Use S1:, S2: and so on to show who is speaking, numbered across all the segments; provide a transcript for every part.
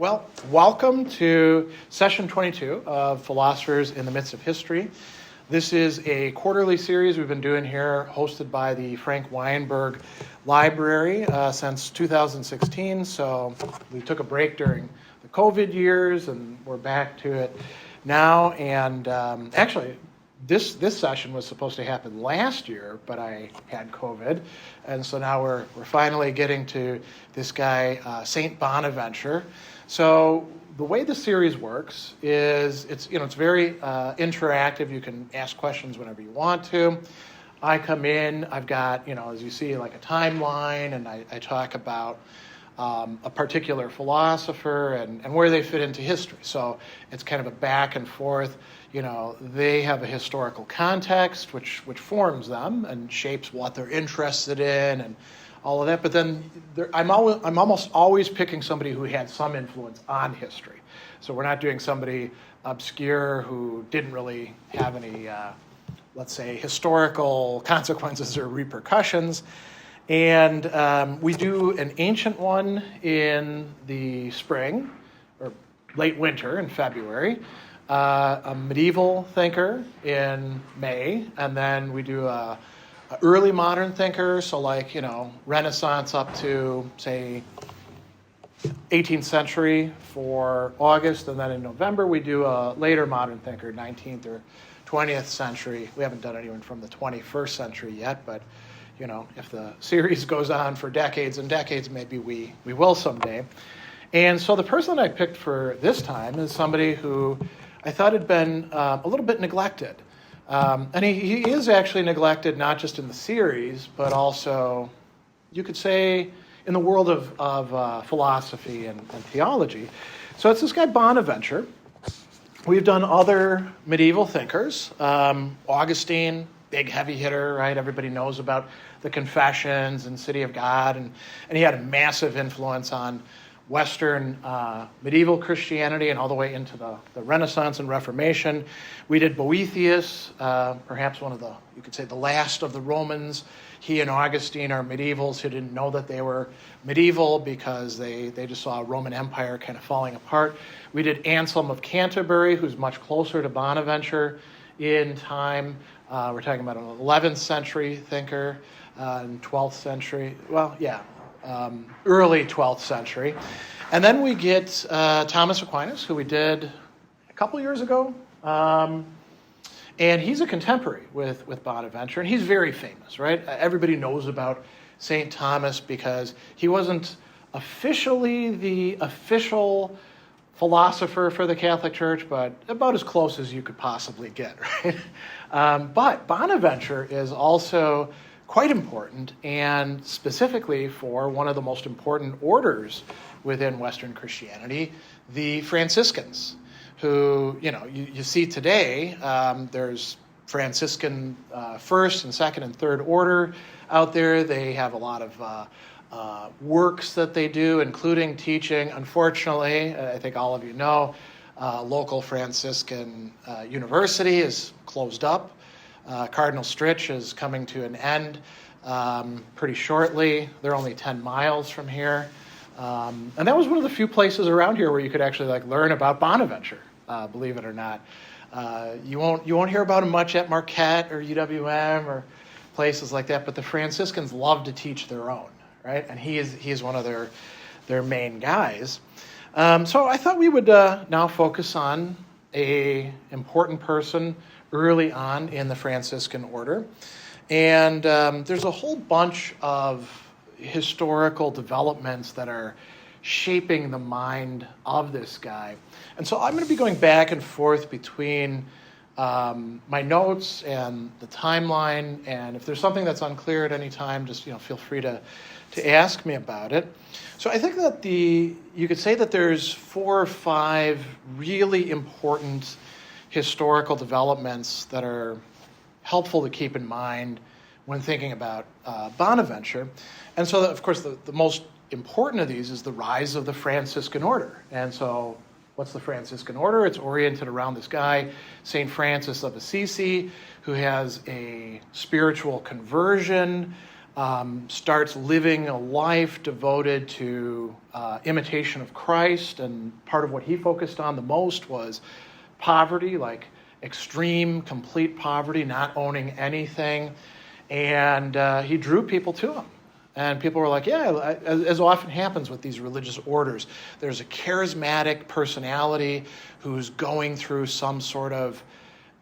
S1: Well, welcome to session 22 of Philosophers in the Midst of History. This is a quarterly series we've been doing here, hosted by the Frank Weinberg Library since 2016. So we took a break during the COVID years, and we're back to it now. And actually, this session was supposed to happen last year, but I had COVID, and so now we're finally getting to this guy, Saint Bonaventure. So the way the series works is it's very interactive. You can ask questions whenever you want to. I come in, I've got, as you see, like a timeline, and I talk about a particular philosopher and where they fit into history. So it's kind of a back and forth. They have a historical context which forms them and shapes what they're interested in and all of that. But then I'm almost always picking somebody who had some influence on history. So we're not doing somebody obscure who didn't really have any, let's say, historical consequences or repercussions. And we do an ancient one in the spring or late winter in February. A medieval thinker in May, and then we do a early modern thinker, so like, Renaissance up to, say, 18th century for August, and then in November we do a later modern thinker, 19th or 20th century. We haven't done anyone from the 21st century yet, but, if the series goes on for decades and decades, maybe we will someday. And so the person I picked for this time is somebody who I thought had been a little bit neglected. And he is actually neglected not just in the series, but also, you could say, in the world of philosophy and theology. So it's this guy Bonaventure. We've done other medieval thinkers. Augustine, big heavy hitter, right? Everybody knows about the Confessions and City of God. And he had a massive influence on Western medieval Christianity and all the way into the Renaissance and Reformation. We did Boethius, perhaps one of you could say, the last of the Romans. He and Augustine are medievals who didn't know that they were medieval because they just saw a Roman Empire kind of falling apart. We did Anselm of Canterbury, who's much closer to Bonaventure in time. We're talking about an 11th century thinker and 12th century. Early 12th century. And then we get Thomas Aquinas, who we did a couple years ago. And he's a contemporary with Bonaventure, and he's very famous, right? Everybody knows about St. Thomas because he wasn't officially the official philosopher for the Catholic Church, but about as close as you could possibly get, right? But Bonaventure is also quite important, and specifically for one of the most important orders within Western Christianity, the Franciscans, who, you see today, there's Franciscan first and second and third order out there. They have a lot of works that they do, including teaching. Unfortunately, I think all of you know, local Franciscan university is closed up. Cardinal Stritch is coming to an end pretty shortly. They're only 10 miles from here. And that was one of the few places around here where you could actually learn about Bonaventure, believe it or not. You won't hear about him much at Marquette or UWM or places like that, but the Franciscans love to teach their own, right? And he is one of their main guys. So I thought we would now focus on a important person early on in the Franciscan order. And there's a whole bunch of historical developments that are shaping the mind of this guy. And so I'm going to be going back and forth between my notes and the timeline. And if there's something that's unclear at any time, just feel free to ask me about it. So I think that you could say that there's 4 or 5 really important historical developments that are helpful to keep in mind when thinking about Bonaventure. And so, of course, the most important of these is the rise of the Franciscan order. And so what's the Franciscan order? It's oriented around this guy, St. Francis of Assisi, who has a spiritual conversion starts living a life devoted to imitation of Christ, and part of what he focused on the most was poverty, like extreme, complete poverty, not owning anything, and he drew people to him. And people were like, yeah, as often happens with these religious orders, there's a charismatic personality who's going through some sort of,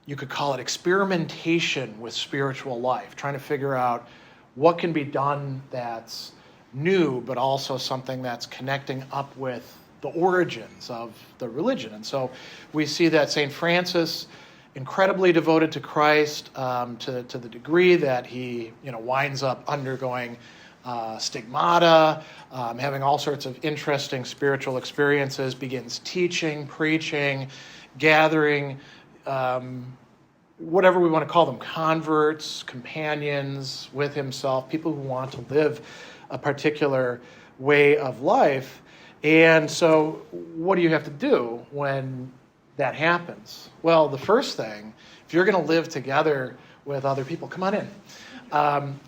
S1: you could call it experimentation with spiritual life, trying to figure out what can be done that's new, but also something that's connecting up with the origins of the religion. And so we see that St. Francis, incredibly devoted to Christ, to the degree that he winds up undergoing stigmata, having all sorts of interesting spiritual experiences, begins teaching, preaching, gathering, whatever we want to call them, converts, companions with himself, people who want to live a particular way of life. And so what do you have to do when that happens? Well, the first thing, if you're going to live together with other people, come on in.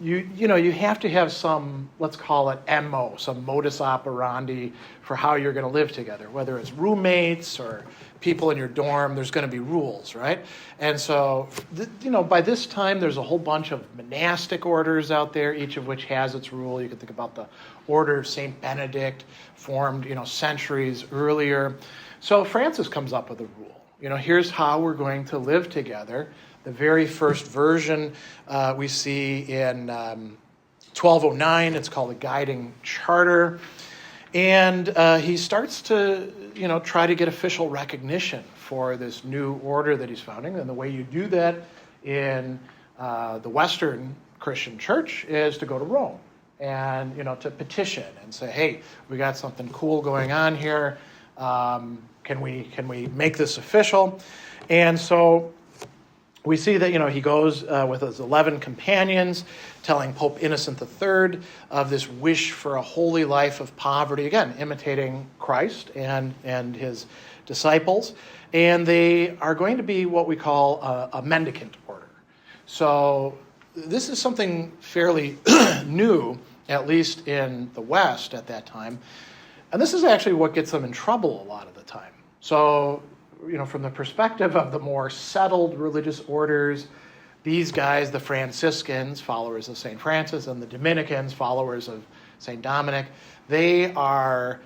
S1: You have to have some, let's call it MO, some modus operandi for how you're going to live together. Whether it's roommates or people in your dorm, there's going to be rules, right? And so, by this time, there's a whole bunch of monastic orders out there, each of which has its rule. You can think about the Order of St. Benedict, formed, centuries earlier. So Francis comes up with a rule. Here's how we're going to live together. The very first version we see in 1209. It's called a Guiding Charter. And he starts to, try to get official recognition for this new order that he's founding. And the way you do that in the Western Christian church is to go to Rome and, to petition and say, hey, we got something cool going on here. Can we make this official? And so we see that, he goes with his 11 companions, telling Pope Innocent III of this wish for a holy life of poverty, again, imitating Christ and his disciples. And they are going to be what we call a mendicant order. So this is something fairly new, at least in the West at that time. And this is actually what gets them in trouble a lot of the time. So, from the perspective of the more settled religious orders, these guys, the Franciscans, followers of St. Francis, and the Dominicans, followers of St. Dominic, they are,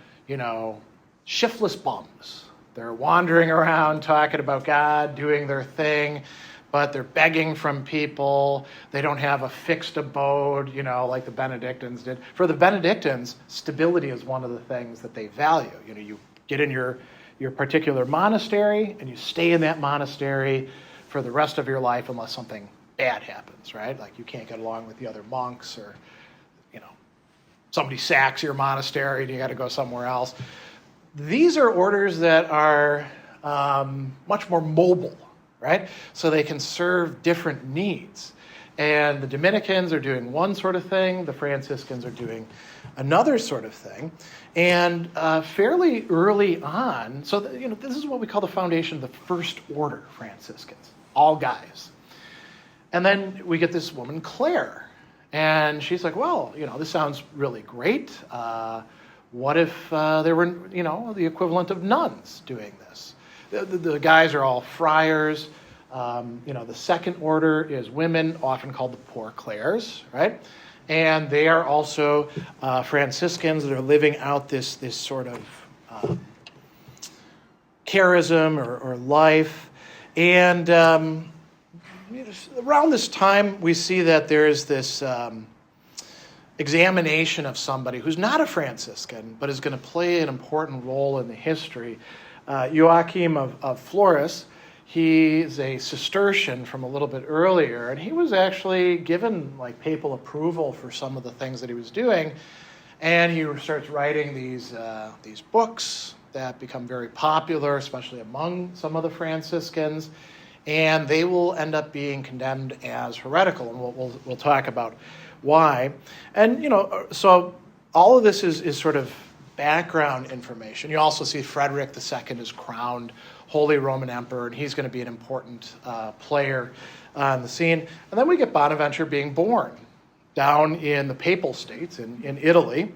S1: shiftless bums. They're wandering around talking about God, doing their thing, but they're begging from people. They don't have a fixed abode, like the Benedictines did. For the Benedictines, stability is one of the things that they value. You get in your particular monastery, and you stay in that monastery for the rest of your life unless something bad happens, right? Like you can't get along with the other monks, or, somebody sacks your monastery and you got to go somewhere else. These are orders that are much more mobile, right? So they can serve different needs. And the Dominicans are doing one sort of thing, the Franciscans are doing another sort of thing. And fairly early on, so this is what we call the foundation of the First Order Franciscans, all guys. And then we get this woman, Claire, and she's like, well, this sounds really great. What if there were, the equivalent of nuns doing this? The guys are all friars. The second order is women, often called the Poor Clares, right? And they are also Franciscans that are living out this sort of charism or life. And around this time, we see that there is this examination of somebody who's not a Franciscan, but is going to play an important role in the history. Joachim of Fiore. He's a Cistercian from a little bit earlier, and he was actually given papal approval for some of the things that he was doing, and he starts writing these books that become very popular, especially among some of the Franciscans, and they will end up being condemned as heretical, and we'll talk about why. And so all of this is sort of background information. You also see Frederick II is crowned Holy Roman Emperor, and he's going to be an important player on the scene. And then we get Bonaventure being born. down in the Papal States in Italy,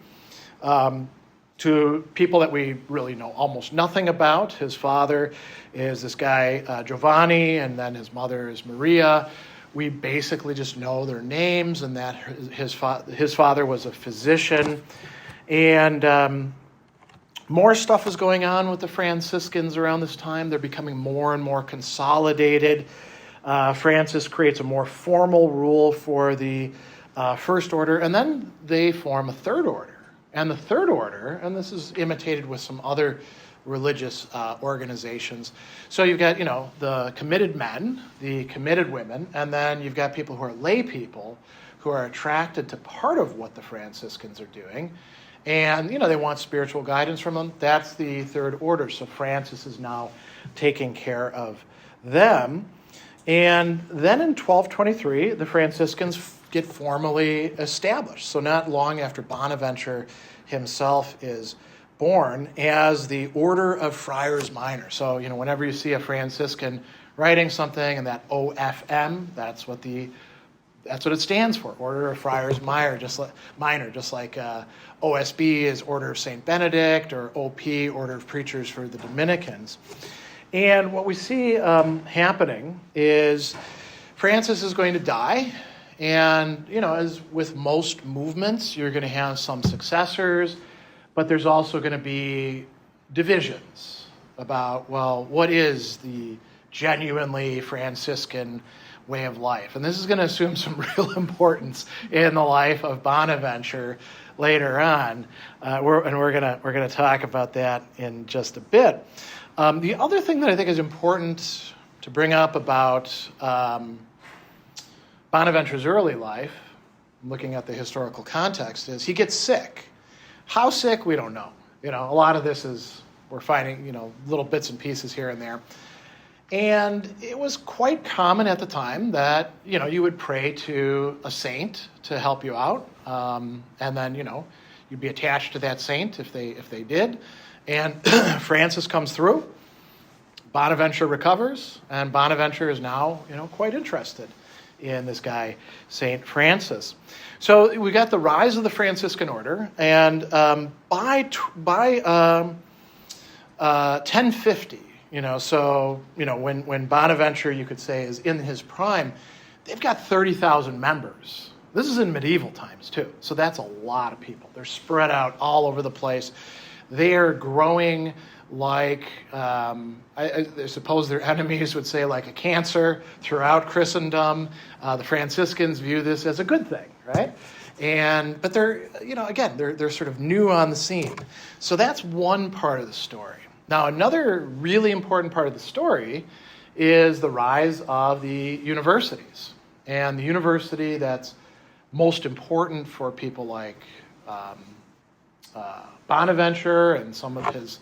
S1: to people that we really know almost nothing about. His father is this guy, Giovanni, and then his mother is Maria. We basically just know their names, and that his father was a physician. And more stuff is going on with the Franciscans around this time. They're becoming more and more consolidated. Francis creates a more formal rule for the first order, and then they form a third order. And the third order, and this is imitated with some other religious organizations. So you've got, the committed men, the committed women, and then you've got people who are lay people who are attracted to part of what the Franciscans are doing. And, they want spiritual guidance from them. That's the third order. So Francis is now taking care of them. And then in 1223, the Franciscans get formally established. So not long after Bonaventure himself is born, as the Order of Friars Minor. So, whenever you see a Franciscan writing something and that OFM, that's what it stands for, Order of Friars Minor, just like OSB is Order of St. Benedict, or OP, Order of Preachers for the Dominicans. And what we see happening is Francis is going to die. And, as with most movements, you're going to have some successors, but there's also going to be divisions about, what is the genuinely Franciscan way of life? And this is going to assume some real importance in the life of Bonaventure later on. We're going to talk about that in just a bit. The other thing that I think is important to bring up about Bonaventure's early life, looking at the historical context, is he gets sick. How sick, we don't know. A lot of this is, we're finding, little bits and pieces here and there. And it was quite common at the time that, you would pray to a saint to help you out. And then, you'd be attached to that saint if they did. And Francis comes through, Bonaventure recovers, and Bonaventure is now, quite interested in this guy, St. Francis. So we got the rise of the Franciscan order, and by 1050, when Bonaventure, you could say, is in his prime, they've got 30,000 members. This is in medieval times, too. So that's a lot of people. They're spread out all over the place. They are growing like, I suppose their enemies would say, like a cancer throughout Christendom. The Franciscans view this as a good thing, right? But they're, again, they're sort of new on the scene. So that's one part of the story. Now, another really important part of the story is the rise of the universities. And the university that's most important for people like Bonaventure and some of his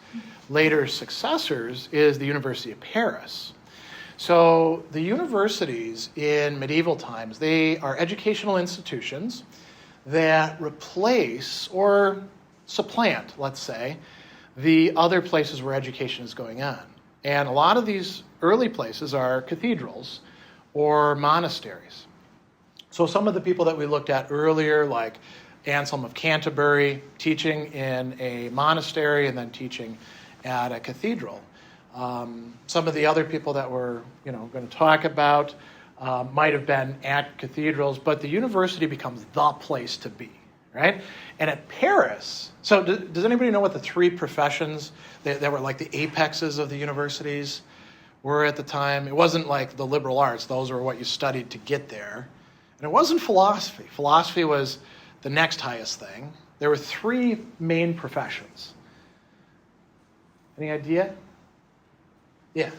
S1: later successors is the University of Paris. So the universities in medieval times, they are educational institutions that replace or supplant, let's say, the other places where education is going on. And a lot of these early places are cathedrals or monasteries. So some of the people that we looked at earlier, like Anselm of Canterbury, teaching in a monastery and then teaching at a cathedral. Some of the other people that we're going to talk about might have been at cathedrals, but the university becomes the place to be, right? And at Paris, so does anybody know what the three professions that were like the apexes of the universities were at the time? It wasn't like the liberal arts. Those were what you studied to get there. And it wasn't philosophy. Philosophy was the next highest thing. There were three main professions. Any idea? Yeah.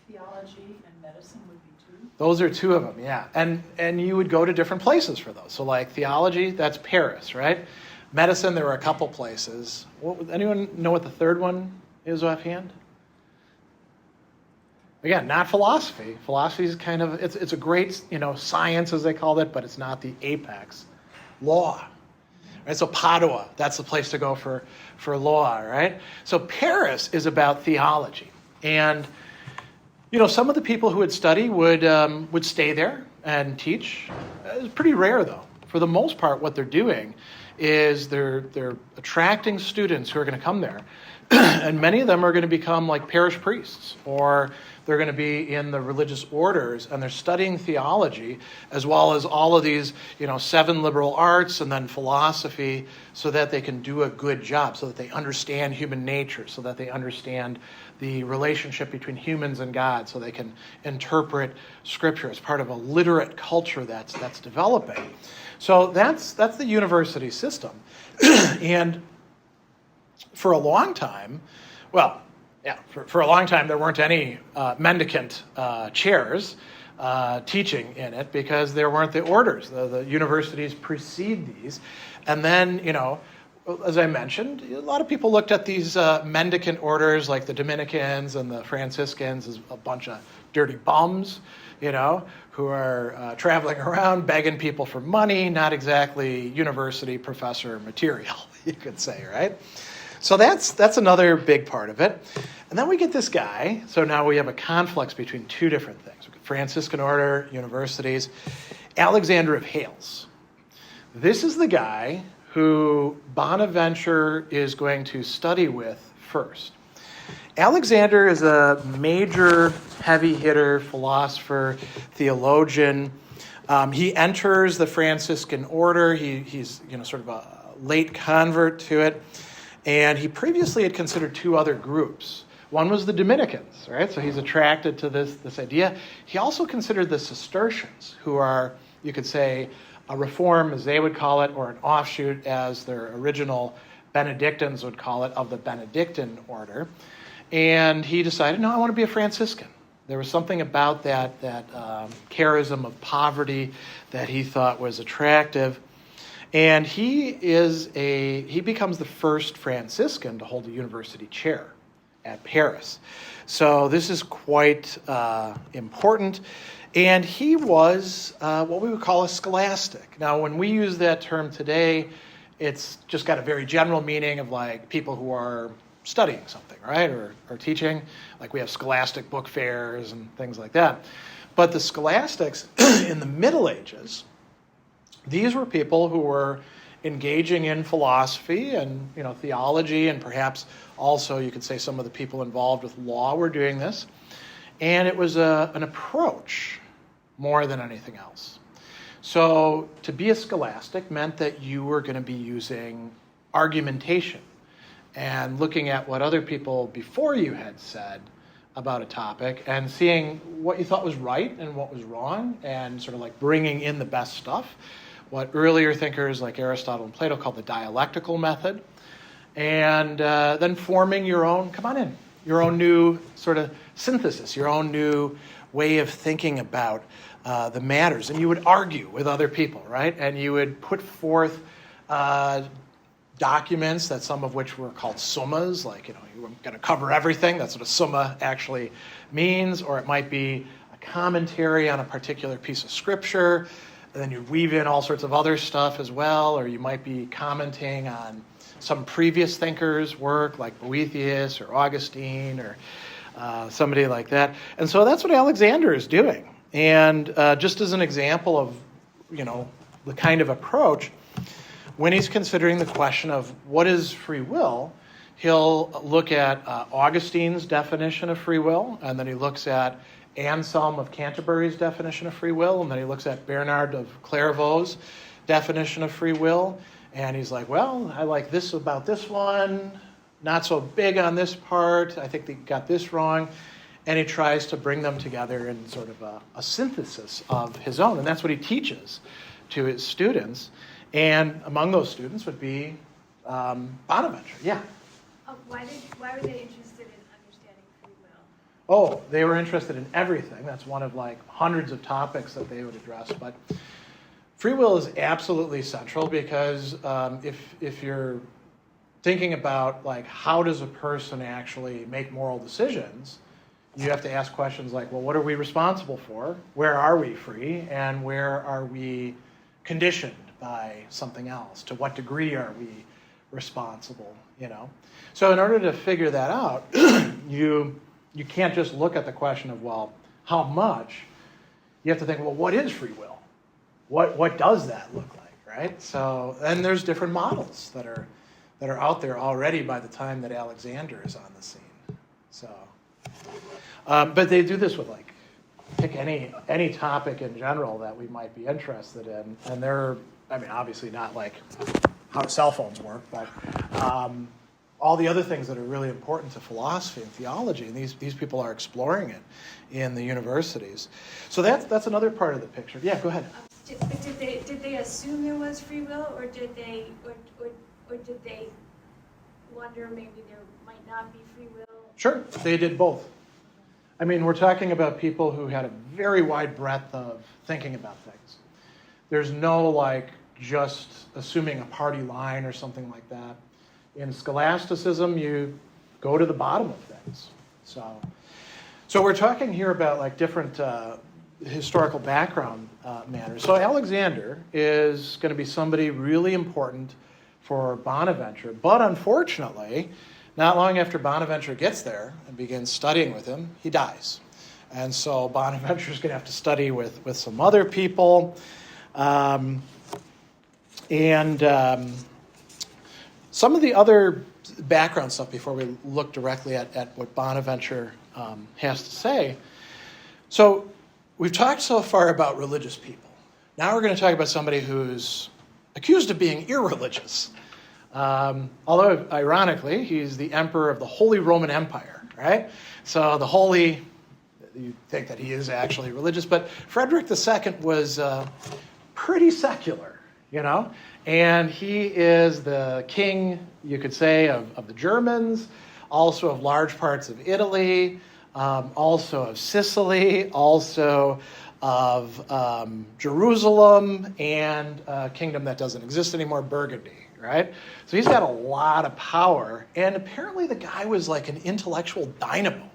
S2: Theology and medicine would be two.
S1: Those are two of them, yeah. And you would go to different places for those. So like theology, that's Paris, right? Medicine, there were a couple places. Anyone know what the third one is offhand? Again, not philosophy. Philosophy is kind of, it's a great, science as they called it, but it's not the apex. Law. Right? So Padua, that's the place to go for law, right? So Paris is about theology. And, some of the people who would study would stay there and teach. It was pretty rare, though, for the most part, what they're doing is they're attracting students who are going to come there, and many of them are going to become like parish priests, or they're going to be in the religious orders, and they're studying theology as well as all of these, 7 liberal arts and then philosophy, so that they can do a good job, so that they understand human nature, so that they understand the relationship between humans and God, so they can interpret Scripture as part of a literate culture that's developing. So that's the university system. And for a long time, for a long time there weren't any mendicant chairs teaching in it, because there weren't the orders. The universities precede these. And then, as I mentioned, a lot of people looked at these mendicant orders like the Dominicans and the Franciscans as a bunch of dirty bums, who are traveling around begging people for money, not exactly university professor material, you could say, right? So that's another big part of it. And then we get this guy. So now we have a conflict between two different things. Franciscan order, universities. Alexander of Hales. This is the guy who Bonaventure is going to study with first. Alexander is a major heavy hitter, philosopher, theologian. He enters the Franciscan order. He's sort of a late convert to it. And he previously had considered 2 other groups. One was the Dominicans, right? So he's attracted to this idea. He also considered the Cistercians, who are, you could say, a reform, as they would call it, or an offshoot, as their original Benedictines would call it, of the Benedictine order. And he decided, no, I want to be a Franciscan. There was something about that charism of poverty that he thought was attractive. And he becomes the first Franciscan to hold a university chair at Paris. So this is quite important. And he was what we would call a scholastic. Now, when we use that term today, it's just got a very general meaning of like people who are studying something, right, or teaching. Like we have scholastic book fairs and things like that. But the scholastics in the Middle Ages, these were people who were engaging in philosophy and theology, and perhaps also you could say some of the people involved with law were doing this. And it was an approach more than anything else. So to be a scholastic meant that you were going to be using argumentation and looking at what other people before you had said about a topic and seeing what you thought was right and what was wrong, and sort of like bringing in the best stuff, what earlier thinkers like Aristotle and Plato called the dialectical method, and then forming your own new sort of synthesis, your own new way of thinking about the matters. And you would argue with other people, right? And you would put forth documents, that some of which were called summas, like, you were going to cover everything. That's what a summa actually means. Or it might be a commentary on a particular piece of scripture, and then you weave in all sorts of other stuff as well. Or you might be commenting on some previous thinkers' work, like Boethius or Augustine or somebody like that. And so that's what Alexander is doing. And just as an example of, the kind of approach, when he's considering the question of what is free will, he'll look at Augustine's definition of free will, and then he looks at Anselm of Canterbury's definition of free will, and then he looks at Bernard of Clairvaux's definition of free will, and he's like, well, I like this about this one, not so big on this part, I think they got this wrong, and he tries to bring them together in sort of a synthesis of his own, and that's what he teaches to his students. And among those students would be Bonaventure. Yeah.
S3: Why were they interested in understanding free will?
S1: Oh, they were interested in everything. That's one of like hundreds of topics that they would address. But free will is absolutely central, because if you're thinking about like how does a person actually make moral decisions, you have to ask questions like, well, what are we responsible for? Where are we free? And where are we conditioned by something else? To what degree are we responsible, So in order to figure that out, you can't just look at the question of, well, how much? You have to think, well, what is free will? What does that look like, right? So, and there's different models that are out there already by the time that Alexander is on the scene. So, but they do this with like pick any topic in general that we might be interested in, and they're, I mean, obviously not like how cell phones work, but all the other things that are really important to philosophy and theology, and these people are exploring it in the universities. So that's another part of the picture. Yeah, go ahead.
S3: But did they assume there was free will, or did they wonder maybe there might not be free will?
S1: Sure, they did both. I mean, we're talking about people who had a very wide breadth of thinking about things. There's no like just assuming a party line or something like that. In Scholasticism, you go to the bottom of things. So we're talking here about like different historical background matters. So Alexander is going to be somebody really important for Bonaventure, but unfortunately, not long after Bonaventure gets there and begins studying with him, he dies. And so Bonaventure's going to have to study with some other people. Some of the other background stuff before we look directly at what Bonaventure has to say. So we've talked so far about religious people. Now we're going to talk about somebody who's accused of being irreligious. Although, ironically, he's the emperor of the Holy Roman Empire, right? So the Holy, you think that he is actually religious, but Frederick II was pretty secular, you know? And he is the king, you could say, of the Germans, also of large parts of Italy, also of Sicily, also of Jerusalem, and a kingdom that doesn't exist anymore, Burgundy, right? So he's got a lot of power, and apparently the guy was like an intellectual dynamo,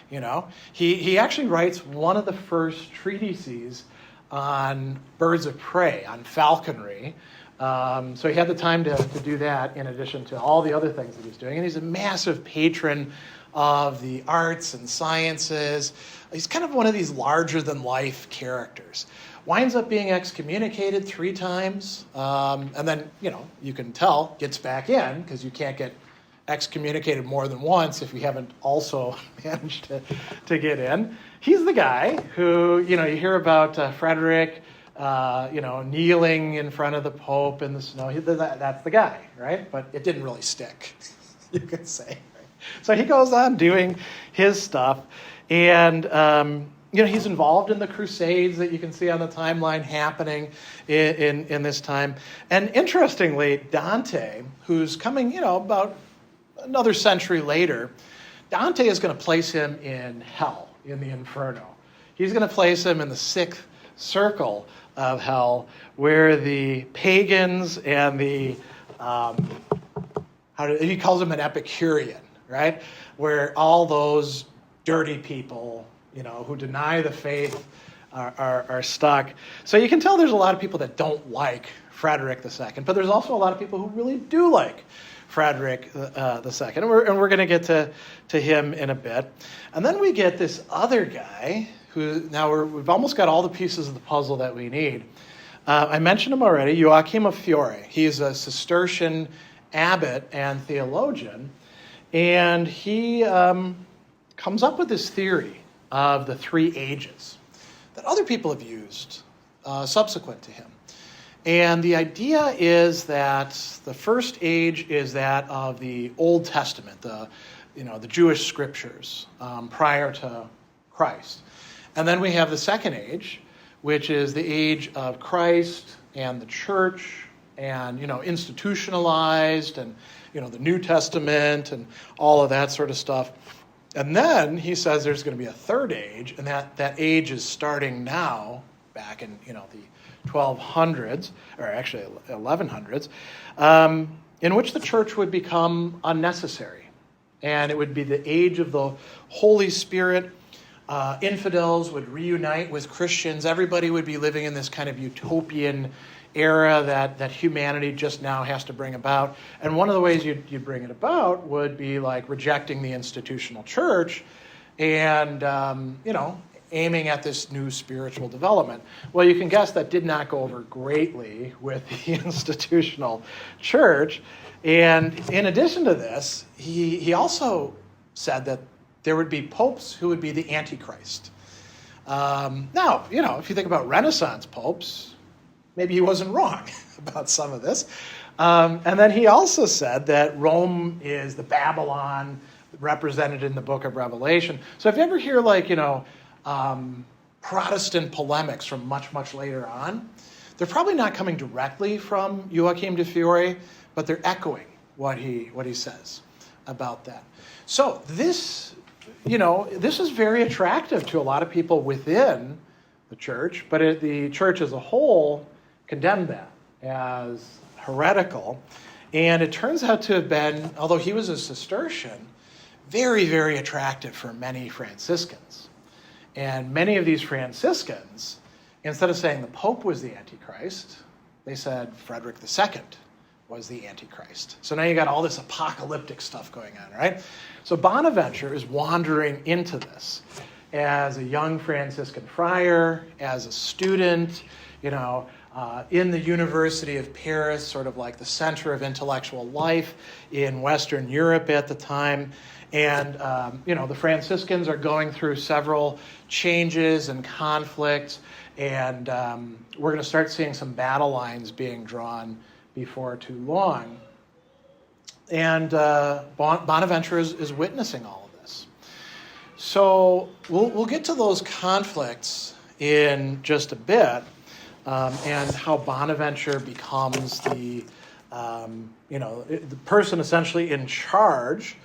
S1: you know? He actually writes one of the first treatises on birds of prey, on falconry. So he had the time to do that in addition to all the other things that he's doing. And he's a massive patron of the arts and sciences. He's kind of one of these larger-than-life characters. Winds up being excommunicated 3 times. And then, you know, you can tell, gets back in, because you can't get excommunicated more than once if you haven't also managed to get in. He's the guy who, you know, you hear about Frederick, kneeling in front of the Pope in the snow. That's the guy, right? But it didn't really stick, you could say. Right? So he goes on doing his stuff. And, he's involved in the Crusades that you can see on the timeline happening in this time. And interestingly, Dante, who's coming, about another century later, Dante is going to place him in hell, in the Inferno. He's going to place him in the 6th circle of hell, where the pagans and the he calls him an Epicurean, right? Where all those dirty people, who deny the faith are stuck. So you can tell there's a lot of people that don't like Frederick II, but there's also a lot of people who really do like Frederick II, and we're going to get to him in a bit. And then we get this other guy who, now we've almost got all the pieces of the puzzle that we need. I mentioned him already, Joachim of Fiore. He's a Cistercian abbot and theologian, and he comes up with this theory of the 3 ages that other people have used subsequent to him. And the idea is that the first age is that of the Old Testament, the Jewish scriptures prior to Christ. And then we have the second age, which is the age of Christ and the church and, institutionalized and, the New Testament and all of that sort of stuff. And then he says there's going to be a third age, and that age is starting now, back in, the 1200s, or actually 1100s, in which the church would become unnecessary. And it would be the age of the Holy Spirit. Infidels would reunite with Christians. Everybody would be living in this kind of utopian era that humanity just now has to bring about. And one of the ways you'd bring it about would be like rejecting the institutional church and, aiming at this new spiritual development. Well, you can guess that did not go over greatly with the institutional church. And in addition to this, he also said that there would be popes who would be the Antichrist. Now, if you think about Renaissance popes, maybe he wasn't wrong about some of this. And then he also said that Rome is the Babylon represented in the book of Revelation. So if you ever hear Protestant polemics from much, much later on, they're probably not coming directly from Joachim of Fiore, but they're echoing what he says about that. So this is very attractive to a lot of people within the church, but the church as a whole condemned that as heretical. And it turns out to have been, although he was a Cistercian, very, very attractive for many Franciscans. And many of these Franciscans, instead of saying the Pope was the Antichrist, they said Frederick II was the Antichrist. So now you got all this apocalyptic stuff going on, right? So Bonaventure is wandering into this as a young Franciscan friar, as a student, in the University of Paris, sort of like the center of intellectual life in Western Europe at the time. And, the Franciscans are going through several changes and conflicts, and we're going to start seeing some battle lines being drawn before too long. And Bonaventure is witnessing all of this. So we'll get to those conflicts in just a bit, and how Bonaventure becomes the person essentially in charge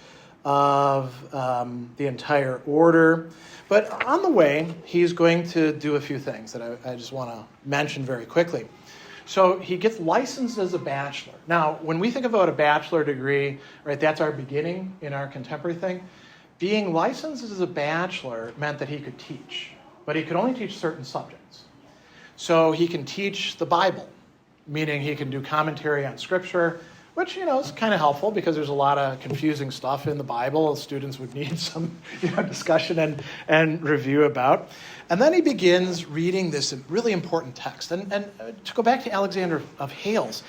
S1: of the entire order. But on the way, he's going to do a few things that I just want to mention very quickly. So he gets licensed as a bachelor. Now, when we think about a bachelor degree, right, that's our beginning in our contemporary thing. Being licensed as a bachelor meant that he could teach, but he could only teach certain subjects. So he can teach the Bible, meaning he can do commentary on Scripture, which, is kind of helpful because there's a lot of confusing stuff in the Bible students would need some discussion and review about. And then he begins reading this really important text. And to go back to Alexander of Hales,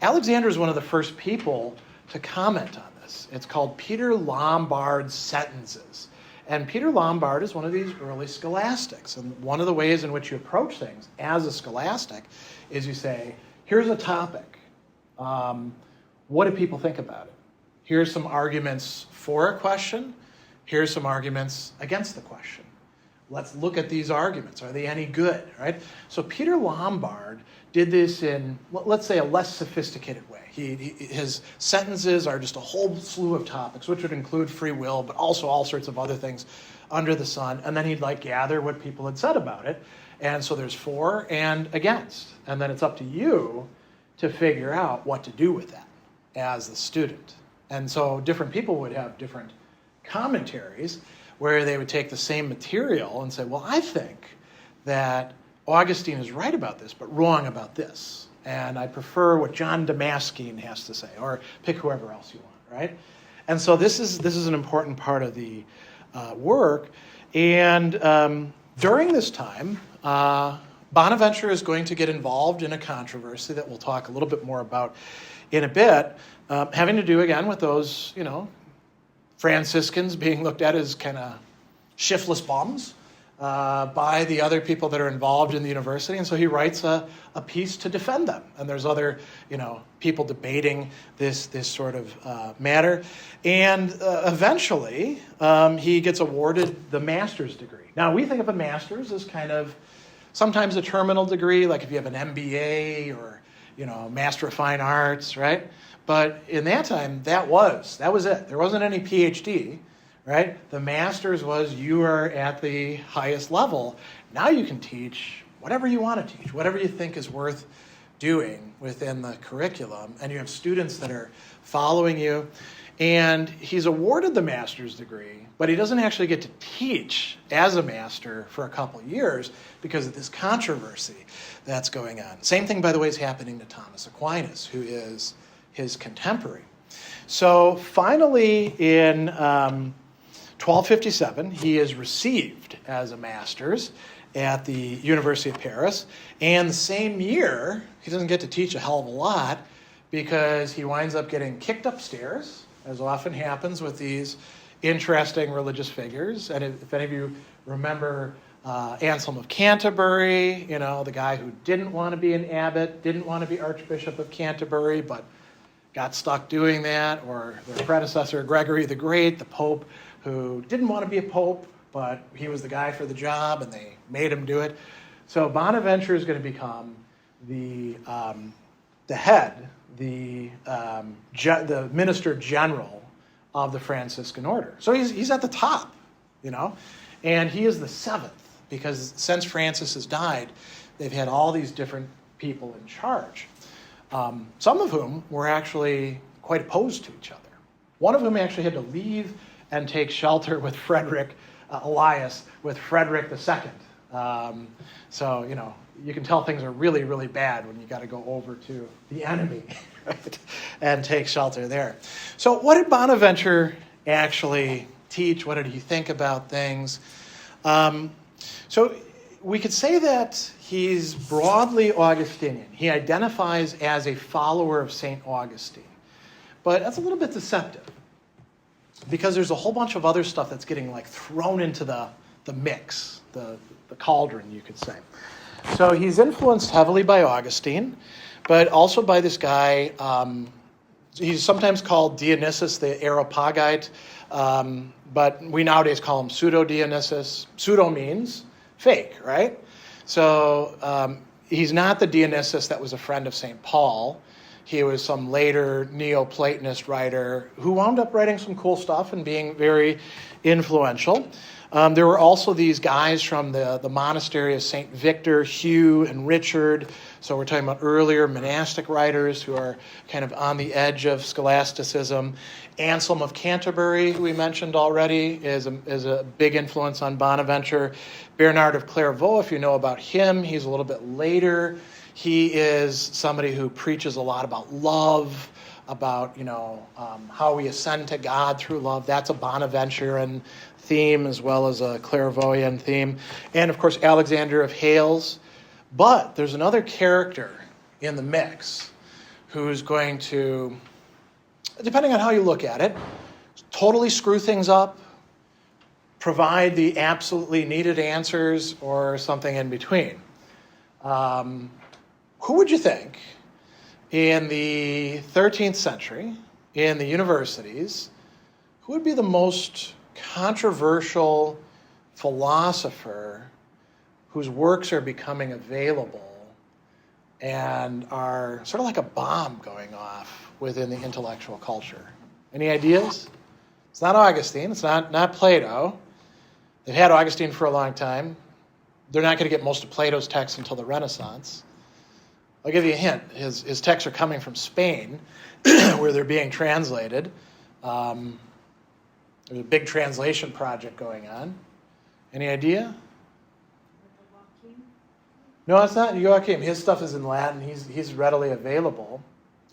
S1: Alexander is one of the first people to comment on this. It's called Peter Lombard's Sentences. And Peter Lombard is one of these early scholastics. And one of the ways in which you approach things as a scholastic is you say, here's a topic. What do people think about it? Here's some arguments for a question. Here's some arguments against the question. Let's look at these arguments. Are they any good, right? So Peter Lombard did this in, let's say, a less sophisticated way. His sentences are just a whole slew of topics, which would include free will, but also all sorts of other things under the sun. And then he'd gather what people had said about it. And so there's for and against. And then it's up to you to figure out what to do with that as the student. And so different people would have different commentaries where they would take the same material and say, well, I think that Augustine is right about this, but wrong about this. And I prefer what John Damascene has to say, or pick whoever else you want, right? And so this is an important part of the work. And during this time, Bonaventure is going to get involved in a controversy that we'll talk a little bit more about in a bit, having to do, again, with those, Franciscans being looked at as kind of shiftless bums by the other people that are involved in the university. And so he writes a piece to defend them. And there's other, people debating this sort of matter. And eventually, he gets awarded the master's degree. Now, we think of a master's as kind of sometimes a terminal degree, like if you have an MBA or, Master of Fine Arts, right? But in that time, that was it. There wasn't any PhD, right? The master's was you are at the highest level. Now you can teach whatever you want to teach, whatever you think is worth doing within the curriculum. And you have students that are following you. And he's awarded the master's degree, but he doesn't actually get to teach as a master for a couple of years because of this controversy that's going on. Same thing, by the way, is happening to Thomas Aquinas, who is his contemporary. So finally, in 1257, he is received as a master's at the University of Paris. And the same year, he doesn't get to teach a hell of a lot because he winds up getting kicked upstairs, as often happens with these interesting religious figures. And if any of you remember Anselm of Canterbury, the guy who didn't want to be an abbot, didn't want to be Archbishop of Canterbury, but got stuck doing that, or their predecessor, Gregory the Great, the Pope, who didn't want to be a pope, but he was the guy for the job, and they made him do it. So Bonaventure is going to become the head, the minister general of the Franciscan order. So he's at the top, and he is the seventh, because since Francis has died, they've had all these different people in charge, some of whom were actually quite opposed to each other. One of whom actually had to leave and take shelter with Elias, with Frederick II. So, you can tell things are really, really bad when you got to go over to the enemy, right, and take shelter there. So what did Bonaventure actually teach? What did he think about things? So we could say that he's broadly Augustinian. He identifies as a follower of St. Augustine. But that's a little bit deceptive, because there's a whole bunch of other stuff that's getting thrown into the mix, the cauldron, you could say. So he's influenced heavily by Augustine, but also by this guy. He's sometimes called Dionysius the Areopagite, but we nowadays call him Pseudo-Dionysius. Pseudo means fake, right? So he's not the Dionysius that was a friend of St. Paul. He was some later Neoplatonist writer who wound up writing some cool stuff and being very influential. There were also these guys from the monastery of St. Victor, Hugh and Richard. So we're talking about earlier monastic writers who are kind of on the edge of scholasticism. Anselm of Canterbury, who we mentioned already, is a big influence on Bonaventure. Bernard of Clairvaux, if you know about him, he's a little bit later. He is somebody who preaches a lot about love, about how we ascend to God through love. That's a Bonaventurean theme as well as a Clairvoyan theme. And of course, Alexander of Hales. But there's another character in the mix who's going to, depending on how you look at it, totally screw things up, provide the absolutely needed answers, or something in between. Who would you think in the 13th century, in the universities, who would be the most controversial philosopher whose works are becoming available and are sort of like a bomb going off within the intellectual culture? Any ideas? It's not Augustine. It's not Plato. They've had Augustine for a long time. They're not going to get most of Plato's texts until the Renaissance. I'll give you a hint. His texts are coming from Spain, where they're being translated. There's a big translation project going on. Any idea? No, it's not Joachim. His stuff is in Latin. He's readily available.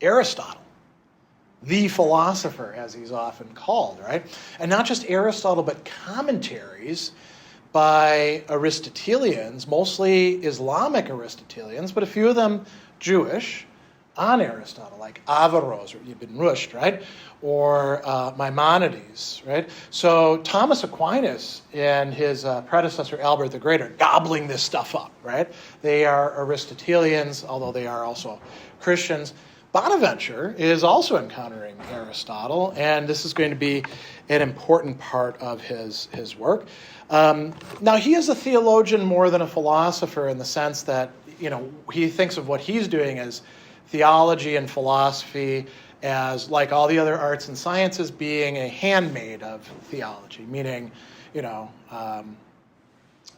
S1: Aristotle, the philosopher, as he's often called, right? And not just Aristotle, but commentaries by Aristotelians, mostly Islamic Aristotelians, but a few of them Jewish, on Aristotle, like Averroes, or Ibn Rushd, right? Or Maimonides, right? So Thomas Aquinas and his predecessor Albert the Great are gobbling this stuff up, right? They are Aristotelians, although they are also Christians. Bonaventure is also encountering Aristotle, and this is going to be an important part of his work. Now, he is a theologian more than a philosopher in the sense that, he thinks of what he's doing as theology and philosophy as, like all the other arts and sciences, being a handmaid of theology, meaning,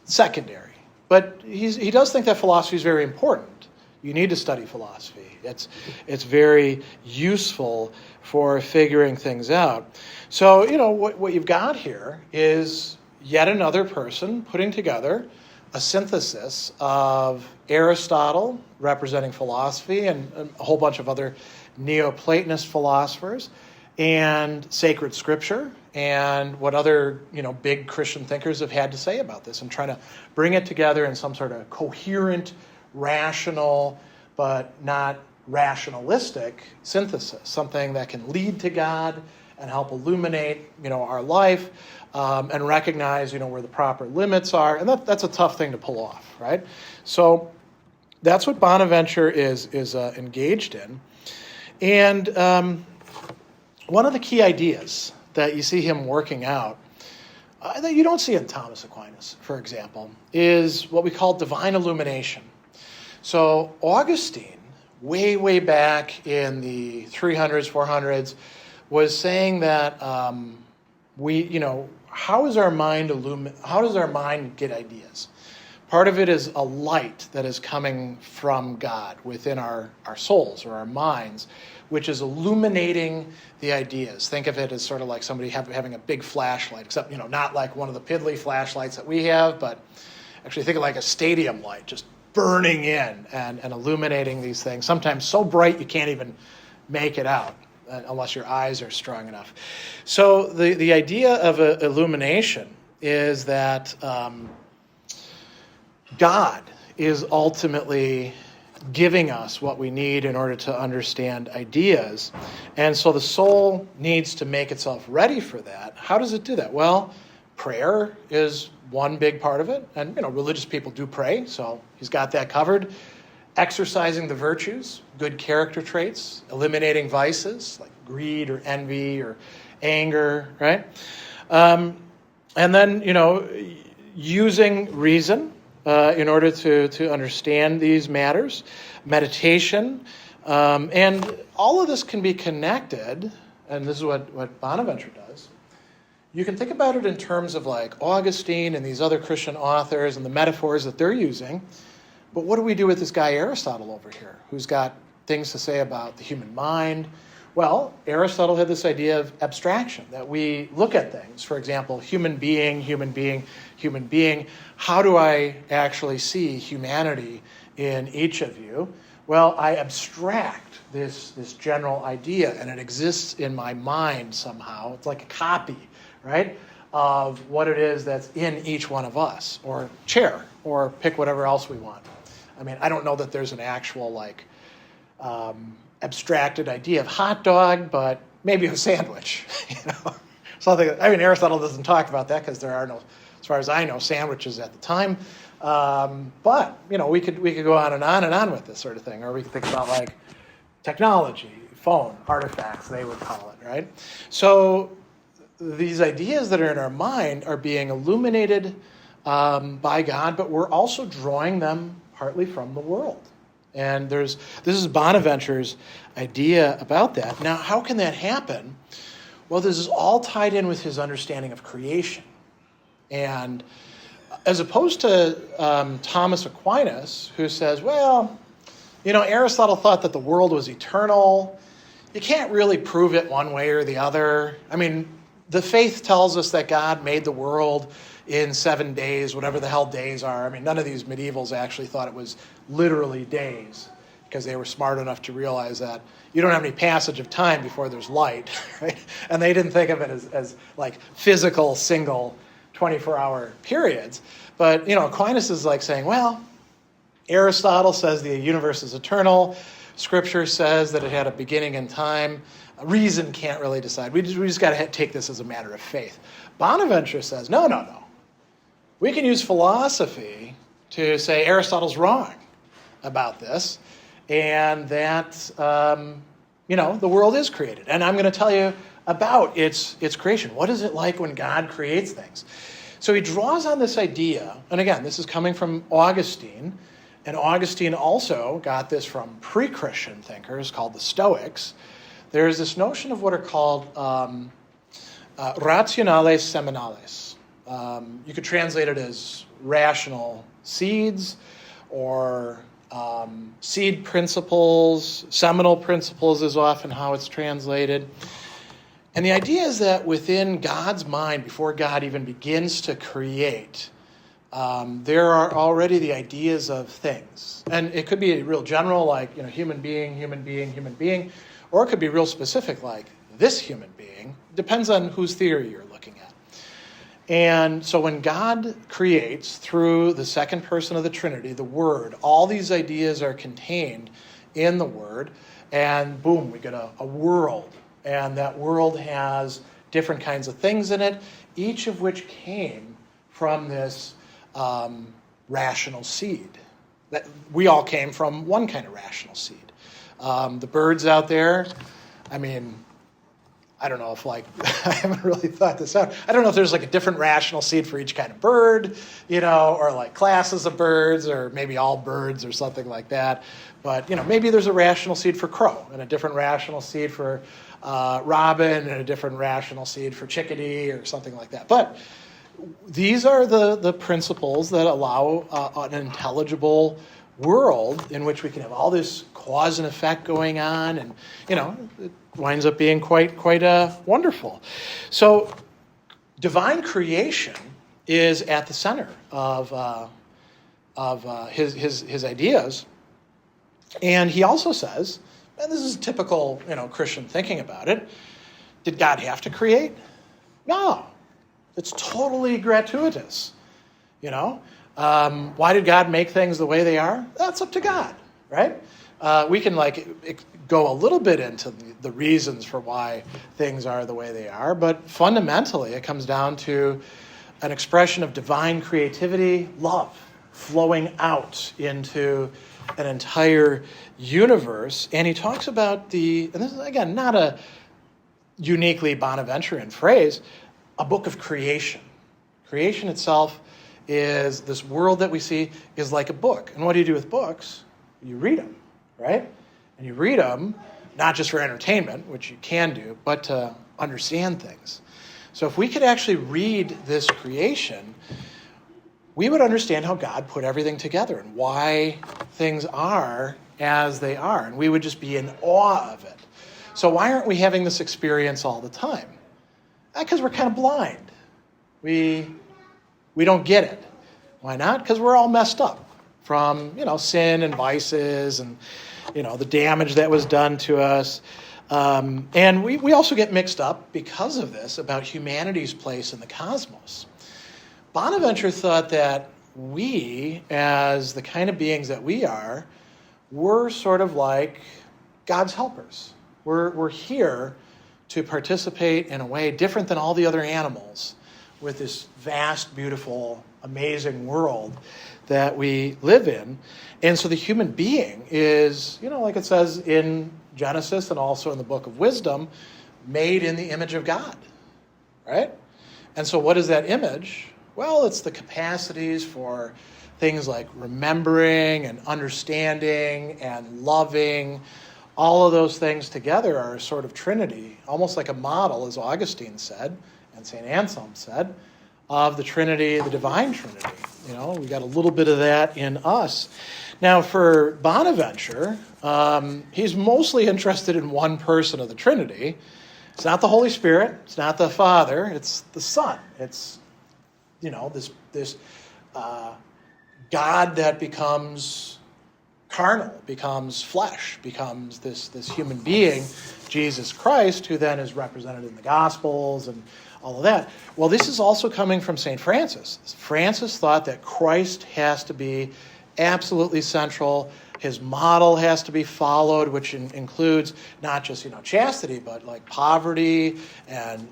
S1: secondary. But he does think that philosophy is very important. You need to study philosophy. It's very useful for figuring things out. So, what you've got here is yet another person putting together a synthesis of Aristotle, representing philosophy, and a whole bunch of other Neoplatonist philosophers, and sacred scripture, and what other big Christian thinkers have had to say about this, and trying to bring it together in some sort of coherent, rational, but not rationalistic synthesis, something that can lead to God and help illuminate our life, and recognize where the proper limits are, and that's a tough thing to pull off, right? So that's what Bonaventure is engaged in, and one of the key ideas that you see him working out, that you don't see in Thomas Aquinas, for example, is what we call divine illumination. So Augustine, way back in the 300s, 400s, was saying that how does our mind get ideas? Part of it is a light that is coming from God within our souls or our minds, which is illuminating the ideas. Think of it as sort of like somebody having a big flashlight, except not like one of the piddly flashlights that we have, but actually think of like a stadium light, just burning in and illuminating these things, sometimes so bright you can't even make it out unless your eyes are strong enough. So the idea of illumination is that God is ultimately giving us what we need in order to understand ideas. And so the soul needs to make itself ready for that. How does it do that? Well, prayer is one big part of it. And, religious people do pray, so he's got that covered. Exercising the virtues, good character traits, eliminating vices like greed or envy or anger, right? And then, using reason in order to understand these matters, meditation, and all of this can be connected, and this is what Bonaventure does. You can think about it in terms of like Augustine and these other Christian authors and the metaphors that they're using, but what do we do with this guy Aristotle over here, who's got things to say about the human mind? Well, Aristotle had this idea of abstraction, that we look at things. For example, human being. How do I actually see humanity in each of you? Well, I abstract this general idea, and it exists in my mind somehow. It's like a copy, right, of what it is that's in each one of us, or chair, or pick whatever else we want. I mean, I don't know that there's an actual, abstracted idea of hot dog, but maybe a sandwich, something. Aristotle doesn't talk about that because there are no, as far as I know, sandwiches at the time. But we could go on and on with this sort of thing, or we could think about like technology, phone, artifacts, they would call it, right? So these ideas that are in our mind are being illuminated by God, but we're also drawing them partly from the world. And this is Bonaventure's idea about that. Now, how can that happen? Well, this is all tied in with his understanding of creation. And as opposed to Thomas Aquinas, who says, well, Aristotle thought that the world was eternal. You can't really prove it one way or the other. The faith tells us that God made the world in 7 days, whatever the hell days are. None of these medievals actually thought it was literally days, because they were smart enough to realize that you don't have any passage of time before there's light, right? And they didn't think of it as like physical, single 24-hour periods. But, Aquinas is like saying, well, Aristotle says the universe is eternal. Scripture says that it had a beginning in time. Reason can't really decide. We just got to take this as a matter of faith. Bonaventure says, no. We can use philosophy to say Aristotle's wrong about this, and that, the world is created. And I'm going to tell you about its creation. What is it like when God creates things? So he draws on this idea, and again, this is coming from Augustine, and Augustine also got this from pre-Christian thinkers called the Stoics. There's this notion of what are called rationales seminales. You could translate it as rational seeds, or seed principles. Seminal principles is often how it's translated. And the idea is that within God's mind, before God even begins to create, there are already the ideas of things. And it could be real general, like human being, or it could be real specific, like this human being. Depends on whose theory you're looking at. And so when God creates through the second person of the Trinity, the Word, all these ideas are contained in the Word, and boom, we get a world. And that world has different kinds of things in it, each of which came from this rational seed. That we all came from one kind of rational seed. The birds out there, I mean, I don't know if I haven't really thought this out. I don't know if there's like a different rational seed for each kind of bird, or like classes of birds, or maybe all birds or something like that. But, maybe there's a rational seed for crow and a different rational seed for robin and a different rational seed for chickadee or something like that. But these are the principles that allow an intelligible world in which we can have all this cause and effect going on, and it winds up being quite wonderful. So divine creation is at the center of his ideas, and he also says, and this is typical Christian thinking about it, did God have to create? No, it's totally gratuitous. Why did God make things the way they are? That's up to God, right? We can go a little bit into the reasons for why things are the way they are, but fundamentally it comes down to an expression of divine creativity, love, flowing out into an entire universe. And he talks about and this is, again, not a uniquely Bonaventurean phrase, a book of creation. Creation itself is this world that we see is like a book. And what do you do with books? You read them, right? And you read them not just for entertainment, which you can do, but to understand things. So if we could actually read this creation, we would understand how God put everything together and why things are as they are. And we would just be in awe of it. So why aren't we having this experience all the time? Because we're kind of blind. We don't get it. Why not? Because we're all messed up from, sin and vices and, the damage that was done to us. And we also get mixed up because of this about humanity's place in the cosmos. Bonaventure thought that we, as the kind of beings that we are, we're sort of like God's helpers. We're here to participate in a way different than all the other animals with this vast, beautiful, amazing world that we live in. And so the human being is, like it says in Genesis and also in the Book of Wisdom, made in the image of God, right? And so what is that image? Well, it's the capacities for things like remembering and understanding and loving. All of those things together are a sort of trinity, almost like a model, as Augustine said, and St. Anselm said, of the Trinity, the divine Trinity. We got a little bit of that in us. Now, for Bonaventure, he's mostly interested in one person of the Trinity. It's not the Holy Spirit. It's not the Father. It's the Son. It's, this God that becomes carnal, becomes flesh, becomes this human being, Jesus Christ, who then is represented in the Gospels and all of that. Well, this is also coming from St. Francis. Francis thought that Christ has to be absolutely central. His model has to be followed, which includes not just, chastity, but like poverty and,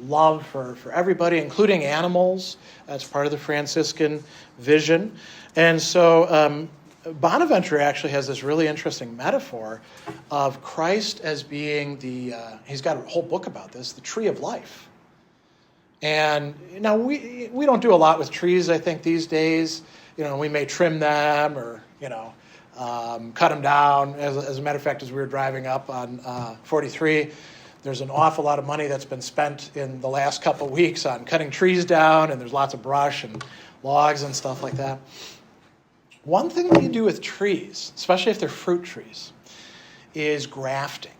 S1: love for everybody, including animals. That's part of the Franciscan vision. And so Bonaventure actually has this really interesting metaphor of Christ as being he's got a whole book about this, the tree of life. And now we don't do a lot with trees, I think, these days. We may trim them or, cut them down. As a matter of fact, as we were driving up on 43, there's an awful lot of money that's been spent in the last couple of weeks on cutting trees down, and there's lots of brush and logs and stuff like that. One thing that you do with trees, especially if they're fruit trees, is grafting.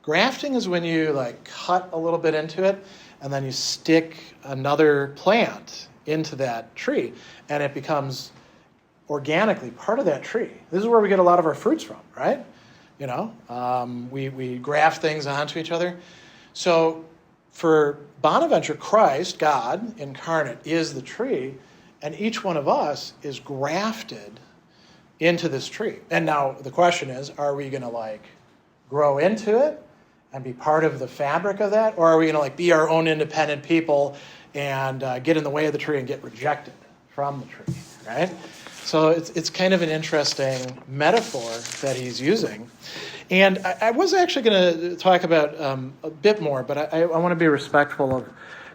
S1: Grafting is when you cut a little bit into it, and then you stick another plant into that tree, and it becomes organically part of that tree. This is where we get a lot of our fruits from, right? We graft things onto each other. So for Bonaventure, Christ, God incarnate, is the tree, and each one of us is grafted into this tree. And now the question is, are we going to grow into it and be part of the fabric of that, or are we going to be our own independent people and get in the way of the tree and get rejected from the tree, right? So it's kind of an interesting metaphor that he's using. And I was actually going to talk about a bit more, but I want to be respectful of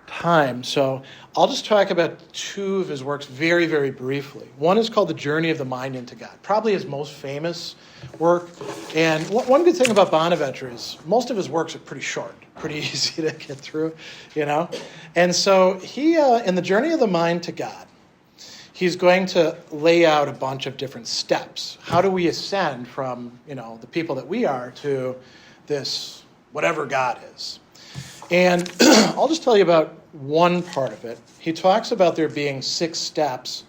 S1: time. So I'll just talk about two of his works very, very briefly. One is called The Journey of the Mind into God, probably his most famous work. And one good thing about Bonaventure is most of his works are pretty short, pretty easy to get through, And so he, in The Journey of the Mind to God, he's going to lay out a bunch of different steps. How do we ascend from, the people that we are to this whatever God is? And I'll just tell you about one part of it. He talks about there being 6 steps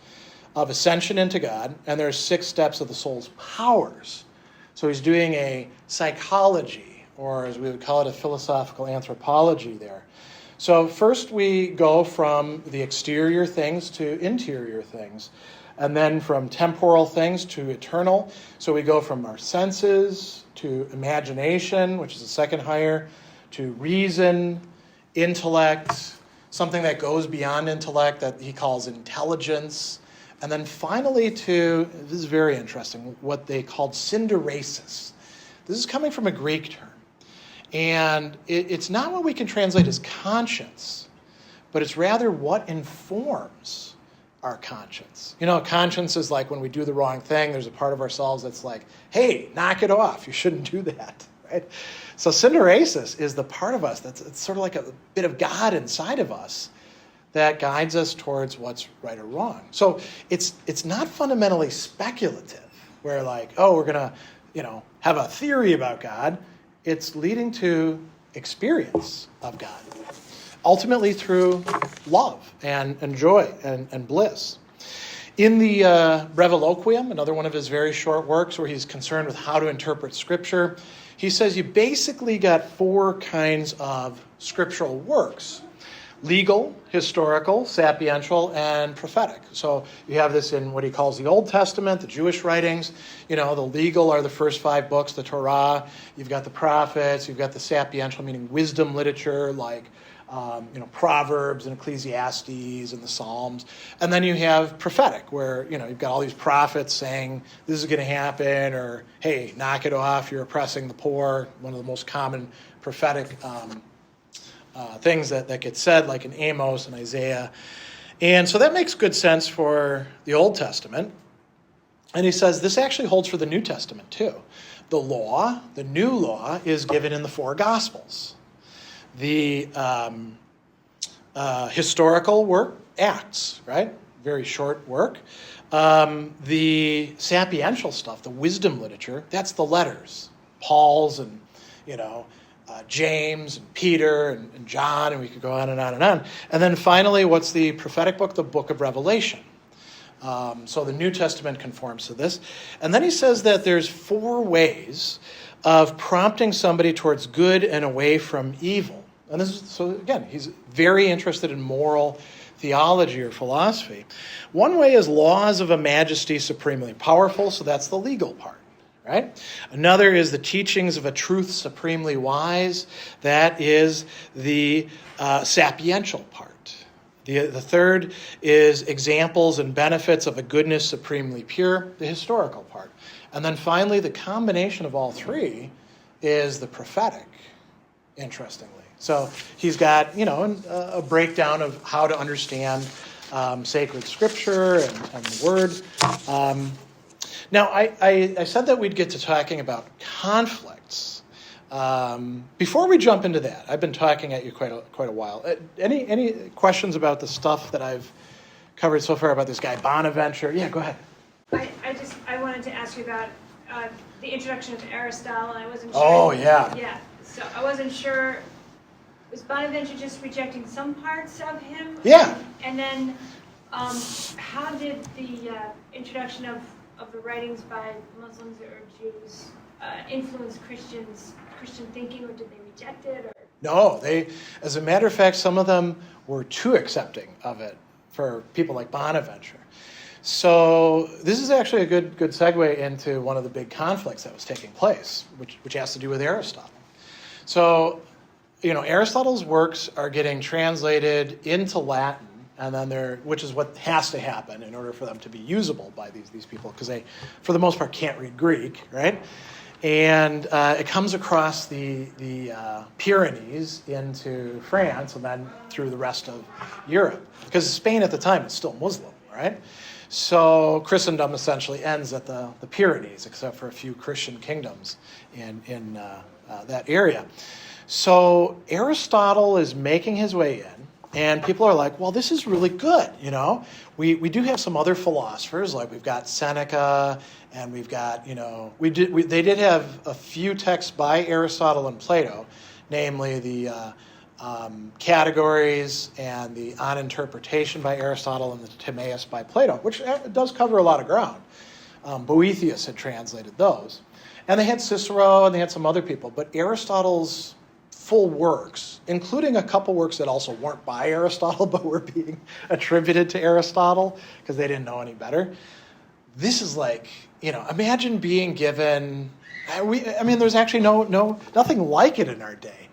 S1: of ascension into God, and there's 6 steps of the soul's powers. So he's doing a psychology, or as we would call it, a philosophical anthropology there. So first we go from the exterior things to interior things, and then from temporal things to eternal. So we go from our senses to imagination, which is the second higher, to reason, intellect, something that goes beyond intellect that he calls intelligence, and then finally to, this is very interesting, what they called synderesis. This is coming from a Greek term. And it's not what we can translate as conscience, but it's rather what informs our conscience. Conscience is like when we do the wrong thing, there's a part of ourselves that's like, hey, knock it off. You shouldn't do that, right? So synderesis is the part of us it's sort of like a bit of God inside of us that guides us towards what's right or wrong. So it's not fundamentally speculative, where we're going to, have a theory about God. It's leading to experience of God, ultimately through love and joy and bliss. In the Reveloquium, another one of his very short works where he's concerned with how to interpret Scripture, he says you basically got 4 kinds of scriptural works: legal, historical, sapiential, and prophetic. So you have this in what he calls the Old Testament, the Jewish writings. The legal are the first 5 books, the Torah. You've got the prophets. You've got the sapiential, meaning wisdom literature, like Proverbs and Ecclesiastes and the Psalms. And then you have prophetic, where you've got all these prophets saying this is going to happen, or hey, knock it off, you're oppressing the poor. One of the most common prophetic things that get said, like in Amos and Isaiah. And so that makes good sense for the Old Testament. And he says this actually holds for the New Testament too. The law, the new law, is given in the 4 Gospels. The historical work, Acts, right? Very short work. The sapiential stuff, the wisdom literature, that's the letters. Paul's and, James and Peter and John, and we could go on and on and on. And then finally, what's the prophetic book? The book of Revelation. So the New Testament conforms to this. And then he says that there's 4 ways of prompting somebody towards good and away from evil. And this is, so again, he's very interested in moral theology or philosophy. One way is laws of a majesty supremely powerful, so that's the legal part. Right? Another is the teachings of a truth supremely wise. That is the sapiential part. The third is examples and benefits of a goodness supremely pure, the historical part. And then finally, the combination of all 3 is the prophetic, interestingly. So he's got, a breakdown of how to understand sacred scripture and the word. Now, I said that we'd get to talking about conflicts. Before we jump into that, I've been talking at you quite a while. Any questions about the stuff that I've covered so far about this guy, Bonaventure? Yeah, go ahead.
S3: I wanted to ask you about the introduction of Aristotle, and I wasn't sure.
S1: Oh, yeah.
S3: Yeah, so I wasn't sure, was Bonaventure just rejecting some parts of him?
S1: Yeah.
S3: And then how did the introduction of the writings by Muslims or Jews influence Christian thinking, or did they reject it? Or
S1: No, as a matter of fact, some of them were too accepting of it for people like Bonaventure. So this is actually a good segue into one of the big conflicts that was taking place, which has to do with Aristotle. So, Aristotle's works are getting translated into Latin, and then which is what has to happen in order for them to be usable by these people, because they, for the most part, can't read Greek, right? And it comes across the Pyrenees into France, and then through the rest of Europe, because Spain at the time is still Muslim, right? So Christendom essentially ends at the Pyrenees, except for a few Christian kingdoms in that area. So Aristotle is making his way in, and people are like, well, this is really good, We do have some other philosophers, like we've got Seneca, and we've got, they did have a few texts by Aristotle and Plato, namely the Categories and the On Interpretation by Aristotle and the Timaeus by Plato, which does cover a lot of ground. Boethius had translated those. And they had Cicero and they had some other people, but Aristotle's full works, including a couple works that also weren't by Aristotle but were being attributed to Aristotle because they didn't know any better. This is like, imagine being given, there's actually nothing like it in our day,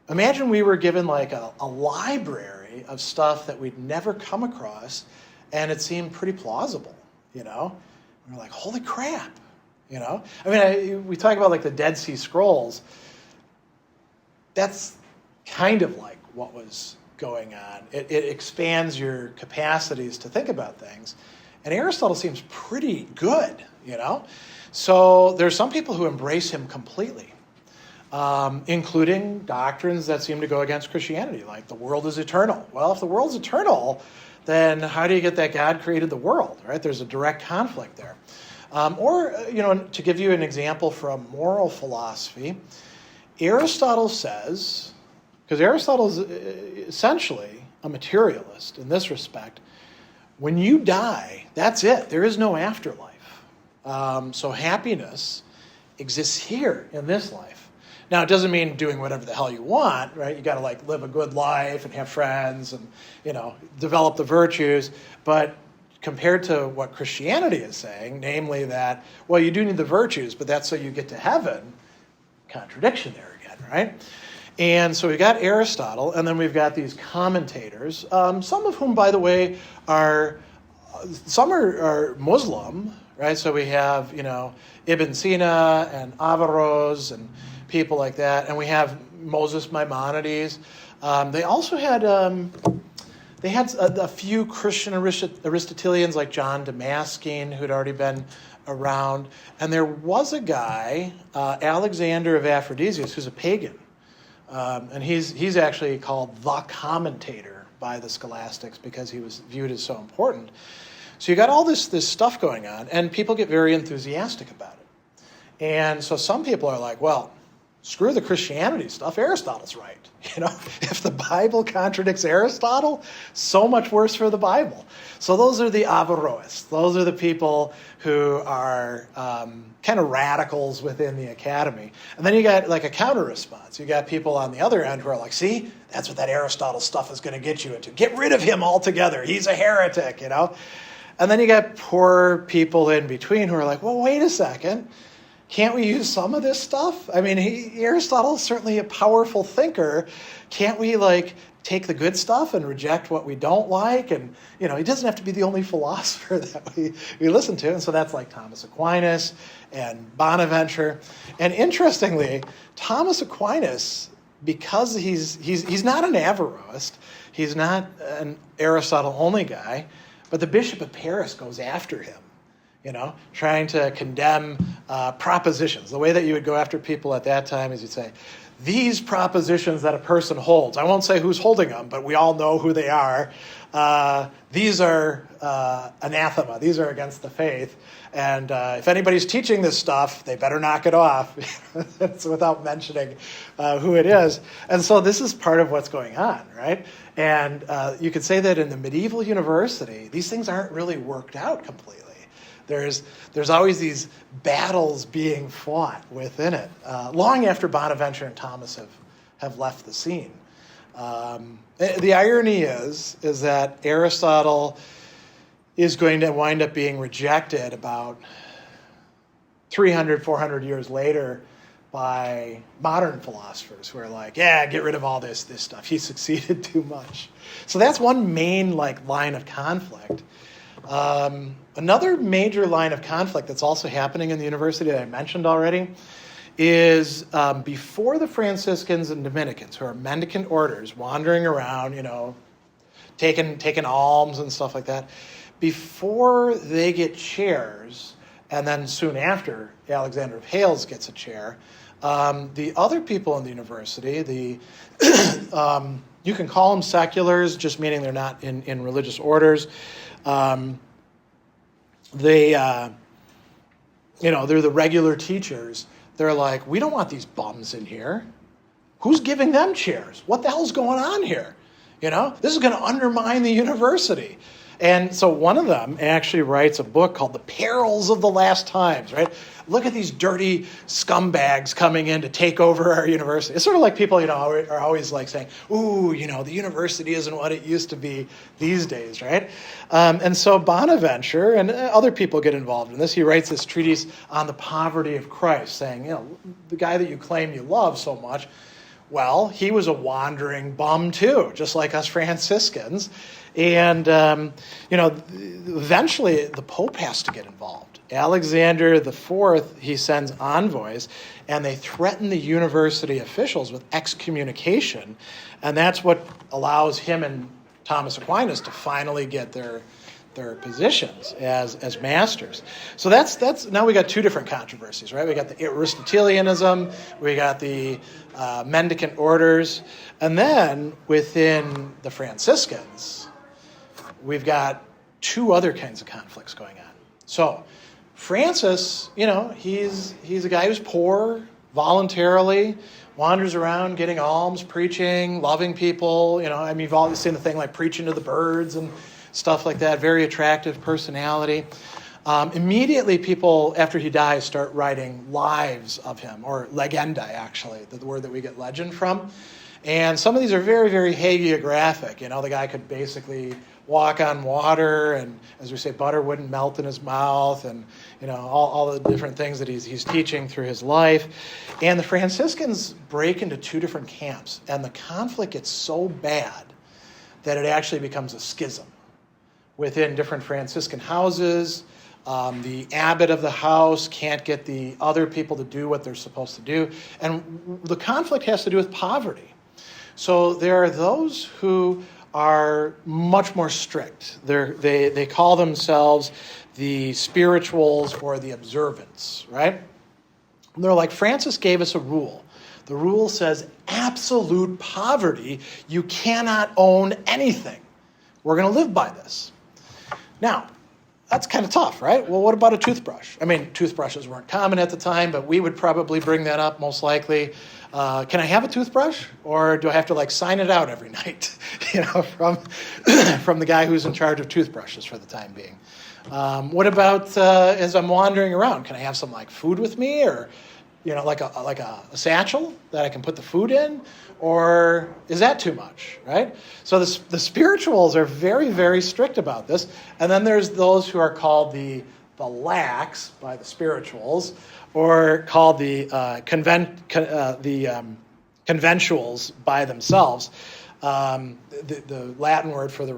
S1: Imagine we were given like a library of stuff that we'd never come across, and it seemed pretty plausible, We're like, holy crap, we talk about like the Dead Sea Scrolls. That's kind of like what was going on. It expands your capacities to think about things. And Aristotle seems pretty good, So there's some people who embrace him completely, including doctrines that seem to go against Christianity, like the world is eternal. Well, if the world's eternal, then how do you get that God created the world, right? There's a direct conflict there. To give you an example from moral philosophy, Aristotle says, because Aristotle is essentially a materialist in this respect, when you die, that's it. There is no afterlife. So happiness exists here in this life. Now, it doesn't mean doing whatever the hell you want, right? You got to live a good life and have friends and, develop the virtues. But compared to what Christianity is saying, namely that, well, you do need the virtues, but that's so you get to heaven, contradiction there again, right? And so we've got Aristotle, and then we've got these commentators, some of whom, by the way, are Muslim, right? So we have, Ibn Sina and Averroes and people like that, and we have Moses Maimonides. They also had a few Christian Aristotelians like John Damascene, who'd already been around, and there was a guy, Alexander of Aphrodisias, who's a pagan. And he's actually called the commentator by the scholastics because he was viewed as so important. So you got all this stuff going on, and people get very enthusiastic about it. And so some people are like, well, screw the Christianity stuff, Aristotle's right. If the Bible contradicts Aristotle, so much worse for the Bible. So those are the Averroists. Those are the people who are kind of radicals within the academy. And then you got like a counter response. You got people on the other end who are like, see, that's what that Aristotle stuff is going to get you into. Get rid of him altogether. He's a heretic, And then you got poor people in between who are like, well, wait a second. Can't we use some of this stuff? Aristotle is certainly a powerful thinker. Can't we take the good stuff and reject what we don't like? And, he doesn't have to be the only philosopher that we listen to. And so that's like Thomas Aquinas and Bonaventure. And interestingly, Thomas Aquinas, because he's not an Averroist, he's not an Aristotle-only guy, but the Bishop of Paris goes after him. Trying to condemn propositions. The way that you would go after people at that time is you'd say, these propositions that a person holds, I won't say who's holding them, but we all know who they are. These are anathema. These are against the faith. And if anybody's teaching this stuff, they better knock it off. It's without mentioning who it is. And so this is part of what's going on, right? And you could say that in the medieval university, these things aren't really worked out completely. There's always these battles being fought within it, long after Bonaventure and Thomas have left the scene. The irony is that Aristotle is going to wind up being rejected about 300, 400 years later by modern philosophers who are like, yeah, get rid of all this stuff. He succeeded too much. So that's one main line of conflict. Another major line of conflict that's also happening in the university that I mentioned already is before the Franciscans and Dominicans, who are mendicant orders wandering around, taking alms and stuff like that, before they get chairs, and then soon after Alexander of Hales gets a chair, the other people in the university, you can call them seculars, just meaning they're not in religious orders. They're the regular teachers. They're like, we don't want these bums in here. Who's giving them chairs? What the hell's going on here? This is going to undermine the university. And so one of them actually writes a book called The Perils of the Last Times, right? Look at these dirty scumbags coming in to take over our university. It's sort of like people, are always like saying, ooh, the university isn't what it used to be these days, right? And so Bonaventure and other people get involved in this. He writes this treatise on the poverty of Christ, saying, the guy that you claim you love so much, well, he was a wandering bum too, just like us Franciscans. And, eventually the Pope has to get involved. Alexander IV, he sends envoys, and they threaten the university officials with excommunication. And that's what allows him and Thomas Aquinas to finally get their positions as masters. So that's now we got two different controversies, right? We got the Aristotelianism, we got the mendicant orders, and then within the Franciscans, we've got two other kinds of conflicts going on. So Francis, he's a guy who's poor, voluntarily, wanders around getting alms, preaching, loving people. You've always seen the thing like preaching to the birds and stuff like that. Very attractive personality. Immediately people, after he dies, start writing lives of him, or legenda, actually, the word that we get legend from. And some of these are very, very hagiographic. The guy could basically walk on water, and as we say, butter wouldn't melt in his mouth, and all the different things that he's teaching through his life. And the Franciscans break into two different camps, and the conflict gets so bad that it actually becomes a schism within different Franciscan houses. The abbot of the house can't get the other people to do what they're supposed to do, and the conflict has to do with poverty. So there are those who are much more strict. They call themselves the spirituals or the observants, right? And they're like, Francis gave us a rule. The rule says absolute poverty. You cannot own anything. We're going to live by this. Now, that's kind of tough, right? Well, what about a toothbrush? Toothbrushes weren't common at the time, but we would probably bring that up most likely. Can I have a toothbrush, or do I have to sign it out every night? From the guy who's in charge of toothbrushes for the time being. What about as I'm wandering around? Can I have some food with me, or like a satchel that I can put the food in, or is that too much, right? So the spirituals are very, very strict about this, and then there's those who are called the lax by the spirituals, or called the conventuals by themselves. The Latin word for the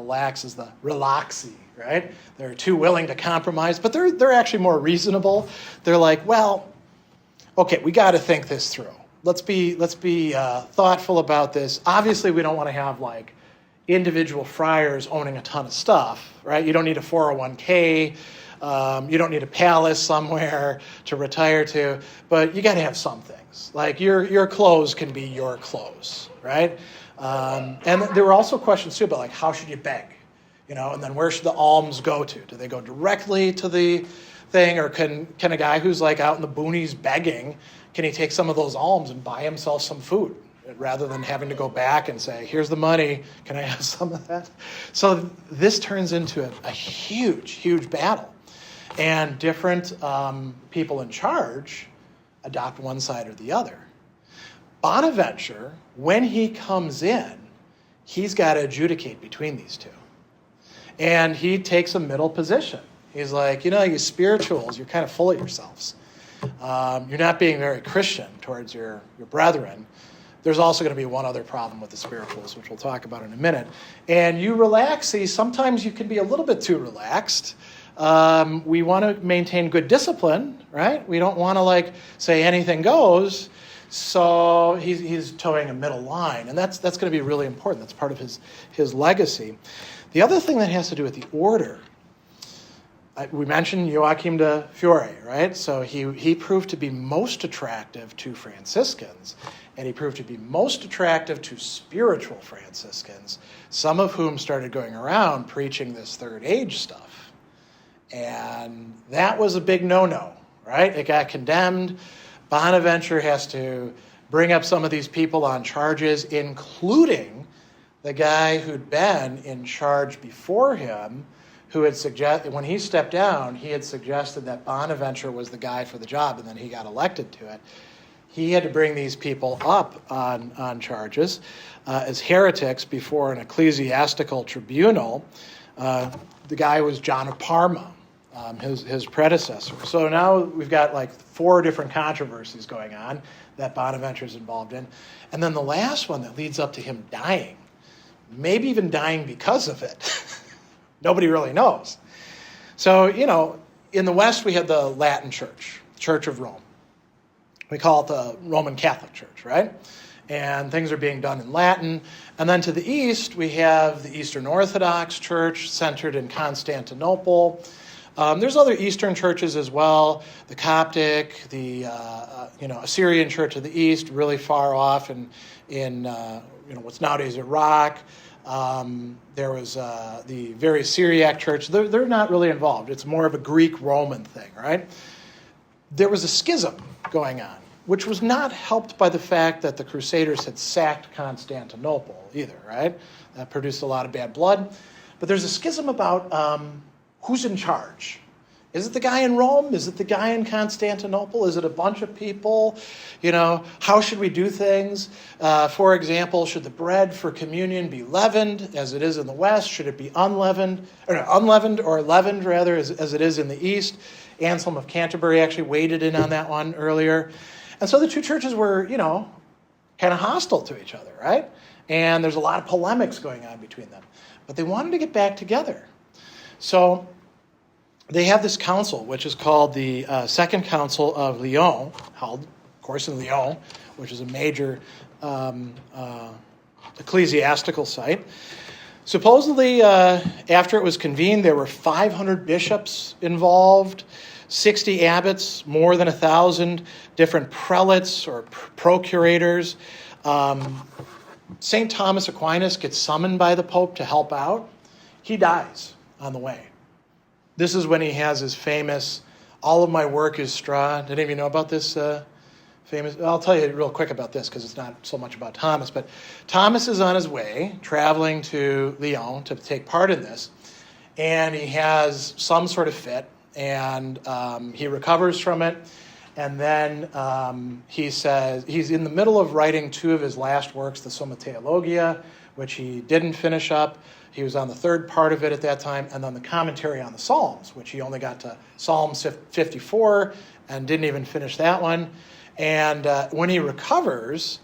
S1: lax is the relaxi, right? They're too willing to compromise, but they're actually more reasonable. They're like, well, okay, we got to think this through. Let's be thoughtful about this. Obviously, we don't want to have individual friars owning a ton of stuff, right? You don't need a 401k. You don't need a palace somewhere to retire to, but you got to have some things. Your clothes can be your clothes, right? And there were also questions too about how should you beg, and then where should the alms go to? Do they go directly to the thing, or can a guy who's out in the boonies begging, can he take some of those alms and buy himself some food rather than having to go back and say, here's the money, can I have some of that? So this turns into a huge, huge battle. And different people in charge adopt one side or the other. Bonaventure, when he comes in, he's got to adjudicate between these two. And he takes a middle position. He's like, you spirituals, you're kind of full of yourselves. You're not being very Christian towards your brethren. There's also going to be one other problem with the spirituals, which we'll talk about in a minute. And you relax. See, sometimes you can be a little bit too relaxed. We want to maintain good discipline, right? We don't want to say anything goes. So he's towing a middle line, and that's going to be really important. That's part of his legacy. The other thing that has to do with the order, we mentioned Joachim of Fiore, right? So he proved to be most attractive to Franciscans, and he proved to be most attractive to spiritual Franciscans, some of whom started going around preaching this third age stuff. And that was a big no-no, right? It got condemned. Bonaventure has to bring up some of these people on charges, including the guy who'd been in charge before him, who had suggested, when he stepped down, he had suggested that Bonaventure was the guy for the job, and then he got elected to it. He had to bring these people up on charges as heretics before an ecclesiastical tribunal. The guy was John of Parma, his predecessor. So now we've got 4 different controversies going on that Bonaventure's involved in. And then the last one that leads up to him dying, maybe even dying because of it. Nobody really knows. So, in the West we had the Latin Church, Church of Rome. We call it the Roman Catholic Church, right? And things are being done in Latin. And then to the East, we have the Eastern Orthodox Church centered in Constantinople. There's other Eastern churches as well, the Coptic, the Assyrian Church of the East, really far off in what's nowadays Iraq. There was the very Syriac Church. They're not really involved. It's more of a Greek-Roman thing, right? There was a schism going on, which was not helped by the fact that the Crusaders had sacked Constantinople either, right? That produced a lot of bad blood. But there's a schism about who's in charge. Is it the guy in Rome? Is it the guy in Constantinople? Is it a bunch of people? How should we do things? For example, should the bread for communion be leavened as it is in the West? Should it be unleavened or leavened rather as it is in the East? Anselm of Canterbury actually waded in on that one earlier. And so the two churches were, kind of hostile to each other, right? And there's a lot of polemics going on between them. But they wanted to get back together. So they have this council, which is called the Second Council of Lyon, held, of course, in Lyon, which is a major ecclesiastical site. Supposedly, after it was convened, there were 500 bishops involved, 60 abbots, more than 1,000 different prelates or procurators. St. Thomas Aquinas gets summoned by the Pope to help out. He dies on the way. This is when he has his famous, all of my work is straw. Did any of you know about this famous? I'll tell you real quick about this because it's not so much about Thomas. But Thomas is on his way, traveling to Lyon to take part in this. And he has some sort of fit. And he recovers from it. And then he says, he's in the middle of writing 2 of his last works, the Summa Theologia, which he didn't finish up. He was on the 3rd part of it at that time, and then the commentary on the Psalms, which he only got to Psalm 54 and didn't even finish that one. And when he recovers,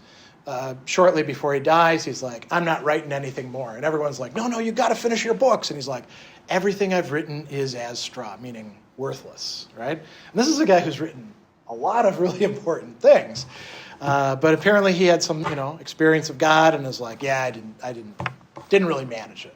S1: shortly before he dies, he's like, I'm not writing anything more. And everyone's like, no, you got to finish your books. And he's like, everything I've written is as straw, meaning worthless, right? And this is a guy who's written a lot of really important things. But apparently he had some, experience of God and is like, yeah, I didn't really manage it.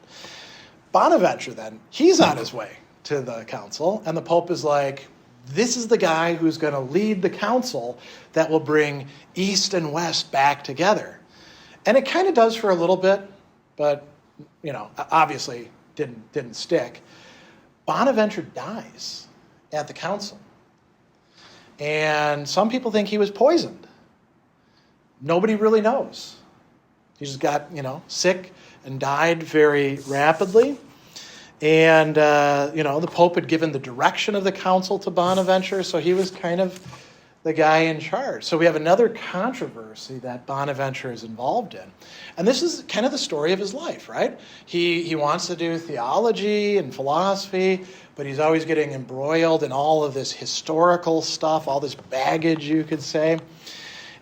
S1: Bonaventure then, he's on his way to the council, and the Pope is like, this is the guy who's going to lead the council that will bring East and West back together. And it kind of does for a little bit, but, obviously didn't stick. Bonaventure dies at the council. And some people think he was poisoned. Nobody really knows. He just got, sick and died very rapidly. And, the Pope had given the direction of the council to Bonaventure, so he was kind of the guy in charge. So we have another controversy that Bonaventure is involved in. And this is kind of the story of his life, right? He wants to do theology and philosophy, but he's always getting embroiled in all of this historical stuff, all this baggage, you could say.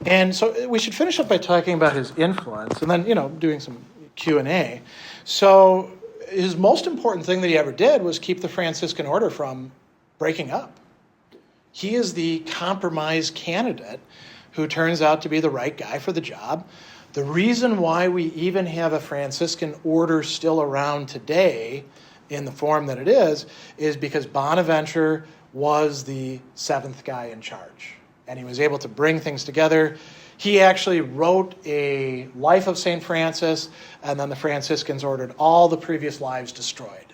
S1: And so we should finish up by talking about his influence and then, doing some Q&A. So his most important thing that he ever did was keep the Franciscan order from breaking up. He is the compromise candidate who turns out to be the right guy for the job. The reason why we even have a Franciscan order still around today in the form that it is because Bonaventure was the seventh guy in charge. And he was able to bring things together. He actually wrote a life of St. Francis, and then the Franciscans ordered all the previous lives destroyed.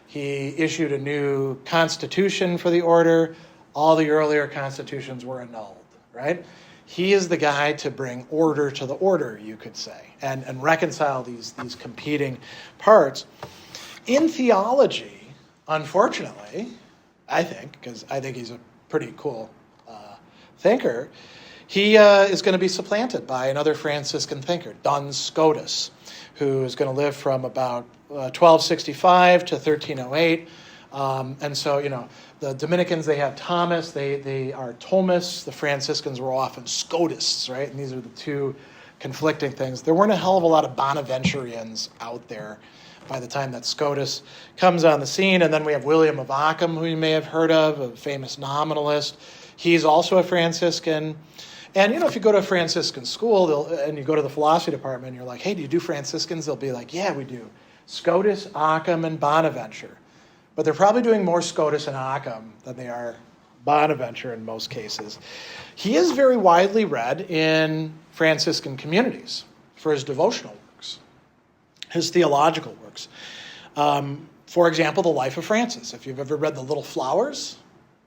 S1: He issued a new constitution for the order. All the earlier constitutions were annulled, right? He is the guy to bring order to the order, you could say, and reconcile these competing parts. In theology, unfortunately, I think, because I think he's a pretty cool thinker, he is going to be supplanted by another Franciscan thinker, Duns Scotus, who is going to live from about 1265 to 1308. And so, the Dominicans, they have Thomas, they are Thomists. The Franciscans were often Scotists, right? And these are the two conflicting things. There weren't a hell of a lot of Bonaventurians out there by the time that Scotus comes on the scene. And then we have William of Ockham, who you may have heard of, a famous nominalist. He's also a Franciscan. And, if you go to a Franciscan school and you go to the philosophy department and you're like, hey, do you do Franciscans? They'll be like, yeah, we do. Scotus, Ockham, and Bonaventure. But they're probably doing more Scotus and Ockham than they are Bonaventure in most cases. He is very widely read in Franciscan communities for his devotional works, his theological works. For example, The Life of Francis. If you've ever read The Little Flowers,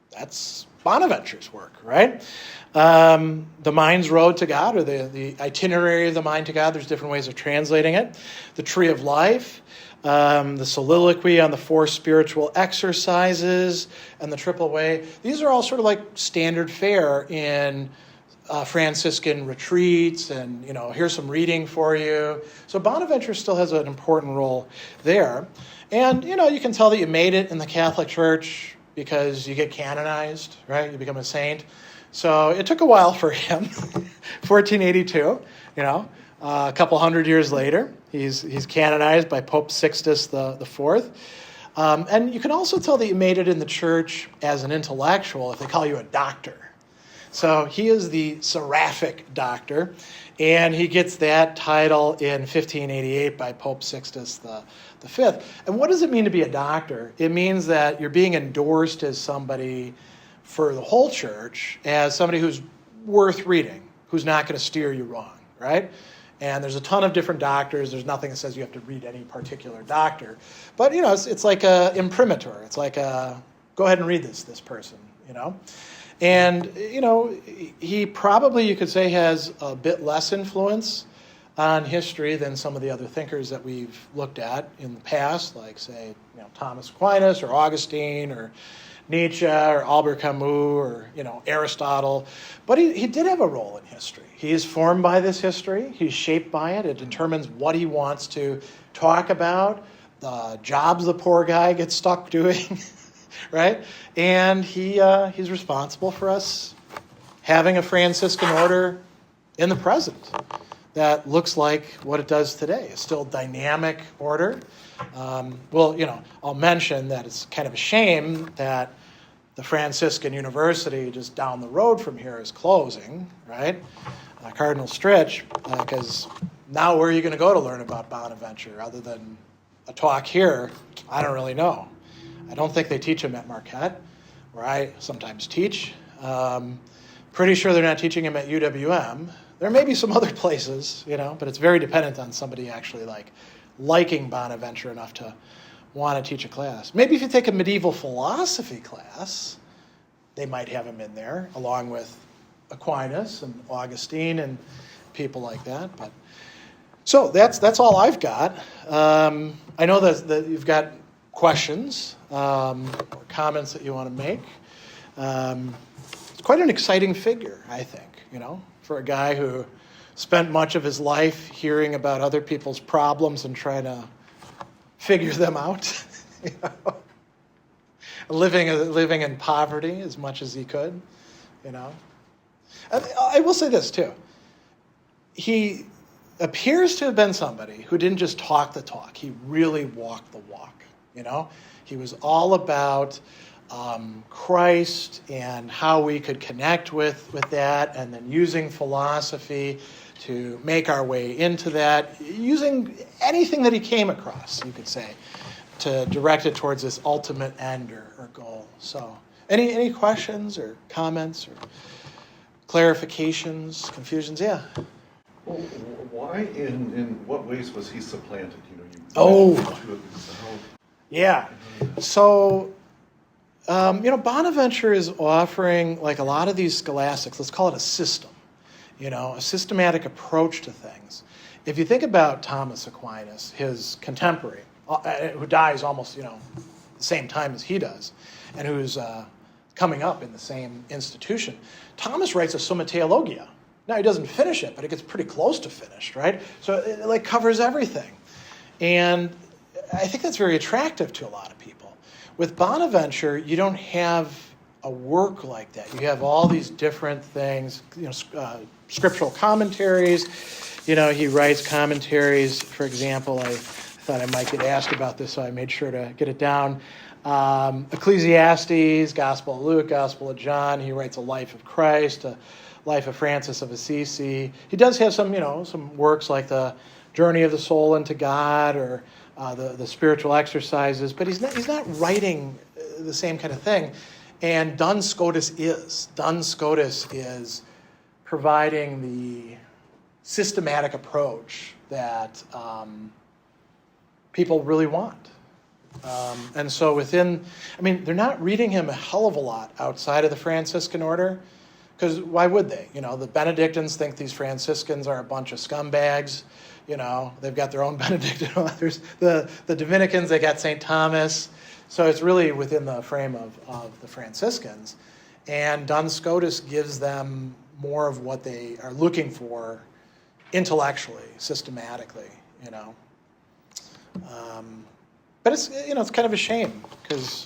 S1: that's Bonaventure's work, right? The Mind's Road to God, or the itinerary of the mind to God. There's different ways of translating it. The Tree of Life. The soliloquy on the 4 spiritual exercises, and the Triple Way. These are all sort of like standard fare in Franciscan retreats, and, here's some reading for you. So Bonaventure still has an important role there. And, you can tell that you made it in the Catholic Church because you get canonized, right? You become a saint. So it took a while for him, 1482, a couple hundred years later. He's canonized by Pope Sixtus the Fourth. And you can also tell that you made it in the church as an intellectual if they call you a doctor. So he is the seraphic doctor, and he gets that title in 1588 by Pope Sixtus the Fifth. And what does it mean to be a doctor? It means that you're being endorsed as somebody for the whole church, as somebody who's worth reading, who's not going to steer you wrong, right? And there's a ton of different doctors. There's nothing that says you have to read any particular doctor. But, it's like a imprimatur. It's like go ahead and read this person, And, he probably, you could say, has a bit less influence on history than some of the other thinkers that we've looked at in the past, like, say, Thomas Aquinas or Augustine or Nietzsche or Albert Camus or, Aristotle. But he did have a role in history. He is formed by this history. He's shaped by it. It determines what he wants to talk about, the jobs the poor guy gets stuck doing, right? And he's responsible for us having a Franciscan order in the present that looks like what it does today. It's still a dynamic order. I'll mention that it's kind of a shame that the Franciscan University just down the road from here is closing, right? Cardinal Stritch, because now where are you going to go to learn about Bonaventure other than a talk here? I don't really know. I don't think they teach him at Marquette, where I sometimes teach. Pretty sure they're not teaching him at UWM. There may be some other places, but it's very dependent on somebody actually liking Bonaventure enough to want to teach a class. Maybe if you take a medieval philosophy class, they might have him in there, along with Aquinas and Augustine and people like that. But so that's all I've got. I know that you've got questions or comments that you want to make. It's quite an exciting figure, I think, for a guy who spent much of his life hearing about other people's problems and trying to figure them out. Living in poverty as much as he could, I will say this too. He appears to have been somebody who didn't just talk the talk. He really walked the walk, He was all about Christ and how we could connect with that, and then using philosophy to make our way into that, using anything that he came across, you could say, to direct it towards this ultimate end or goal. So, any questions or comments or clarifications, confusions? Yeah.
S4: Well, why, in what ways was he supplanted?
S1: Yeah. So, Bonaventure is offering, like a lot of these scholastics, let's call it a system, a systematic approach to things. If you think about Thomas Aquinas, his contemporary, who dies almost, the same time as he does, and who's coming up in the same institution, Thomas writes a Summa Theologia. Now, he doesn't finish it, but it gets pretty close to finished, right? So it covers everything. And I think that's very attractive to a lot of people. With Bonaventure, you don't have a work like that. You have all these different things, scriptural commentaries. He writes commentaries. For example, I thought I might get asked about this, so I made sure to get it down. Ecclesiastes, Gospel of Luke, Gospel of John. He writes a life of Christ, a life of Francis of Assisi. He does have some works like the Journey of the Soul into God or the spiritual exercises, but he's not writing the same kind of thing. And Duns Scotus is. Duns Scotus is providing the systematic approach that people really want. And so they're not reading him a hell of a lot outside of the Franciscan order, because why would they? The Benedictines think these Franciscans are a bunch of scumbags. They've got their own Benedictine authors. The Dominicans, they got St. Thomas. So it's really within the frame of the Franciscans. And Duns Scotus gives them more of what they are looking for intellectually, systematically, But it's kind of a shame, because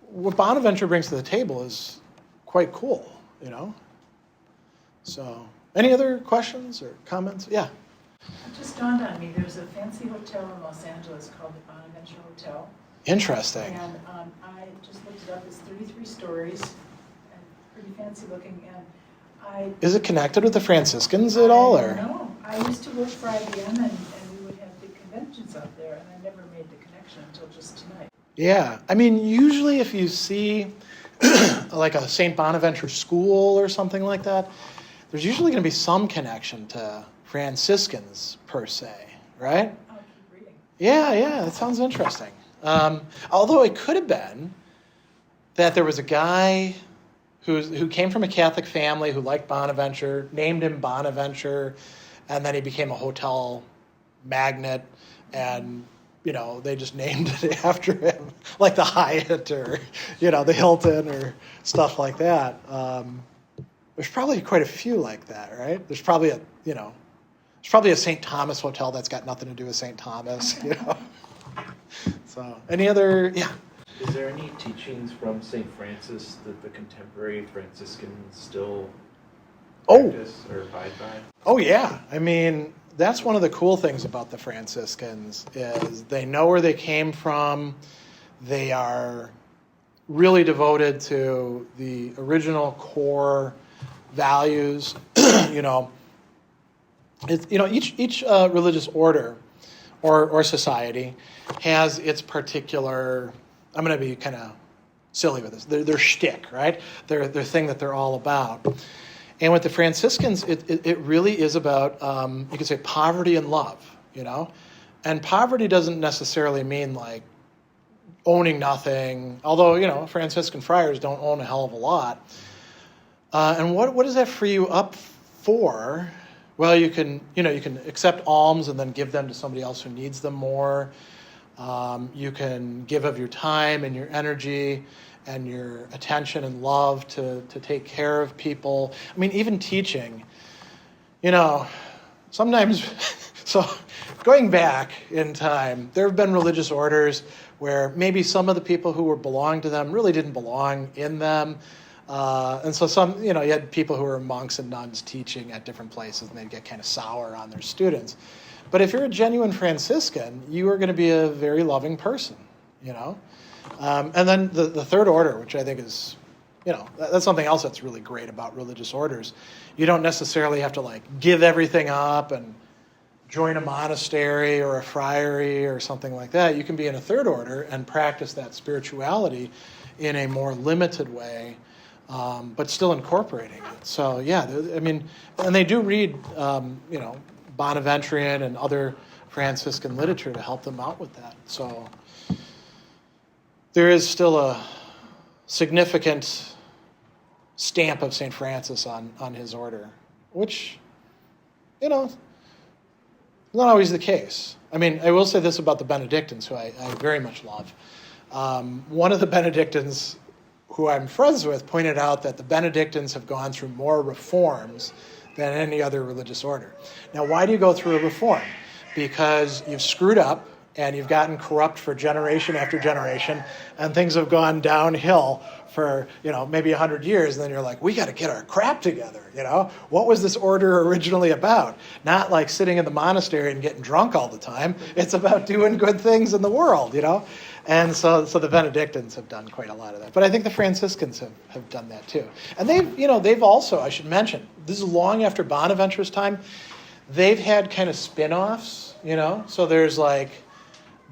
S1: what Bonaventure brings to the table is quite cool, So, any other questions or comments? Yeah.
S2: It just dawned on me, there's a fancy hotel in Los Angeles called the Bonaventure Hotel.
S1: Interesting.
S2: And I just looked it up, it's 33 stories, and pretty fancy looking, and
S1: Is it connected with the Franciscans at all, or?
S2: No, I used to work for IBM, and we would have big conventions out there, and I never made the connection until just tonight.
S1: Yeah, usually if you see like a St. Bonaventure school or something like that, there's usually going to be some connection to Franciscans per se, right?
S2: I'll keep reading.
S1: Yeah, that sounds interesting. Although it could have been that there was a guy who came from a Catholic family who liked Bonaventure, named him Bonaventure, and then he became a hotel magnate, and they just named it after him, like the Hyatt or the Hilton or stuff like that. There's probably quite a few like that, right? There's probably a St. Thomas hotel that's got nothing to do with St. Thomas, So, any other? Yeah.
S5: Is there any teachings from St. Francis that the contemporary Franciscans still practice or abide by?
S1: Oh, yeah. That's one of the cool things about the Franciscans is they know where they came from. They are really devoted to the original core values. Each religious order or society has its particular. I'm going to be kind of silly with this. Their shtick, right? Their thing that they're all about. And with the Franciscans, it really is about, you could say, poverty and love, And poverty doesn't necessarily mean, like, owning nothing, although, Franciscan friars don't own a hell of a lot. And what does that free you up for? Well, you can accept alms and then give them to somebody else who needs them more. You can give of your time and your energy and your attention and love to take care of people. I mean, even teaching, sometimes, so going back in time, there have been religious orders where maybe some of the people who belonged to them really didn't belong in them. And so some, you had people who were monks and nuns teaching at different places, and they'd get kind of sour on their students. But if you're a genuine Franciscan, you are going to be a very loving person, And then the third order, which I think is, that's something else that's really great about religious orders. You don't necessarily have to give everything up and join a monastery or a friary or something like that. You can be in a third order and practice that spirituality in a more limited way, but still incorporating it. So and they do read, Bonaventurean and other Franciscan literature to help them out with that. So there is still a significant stamp of St. Francis on his order, which, not always the case. I mean, I will say this about the Benedictines, who I very much love. One of the Benedictines who I'm friends with pointed out that the Benedictines have gone through more reforms than any other religious order. Now, why do you go through a reform? Because you've screwed up and you've gotten corrupt for generation after generation, and things have gone downhill for, maybe 100 years, and then you're like, we got to get our crap together, What was this order originally about? Not like sitting in the monastery and getting drunk all the time. It's about doing good things in the world, And so the Benedictines have done quite a lot of that. But I think the Franciscans have done that too. And they've also, I should mention, this is long after Bonaventure's time, they've had kind of spin-offs, So there's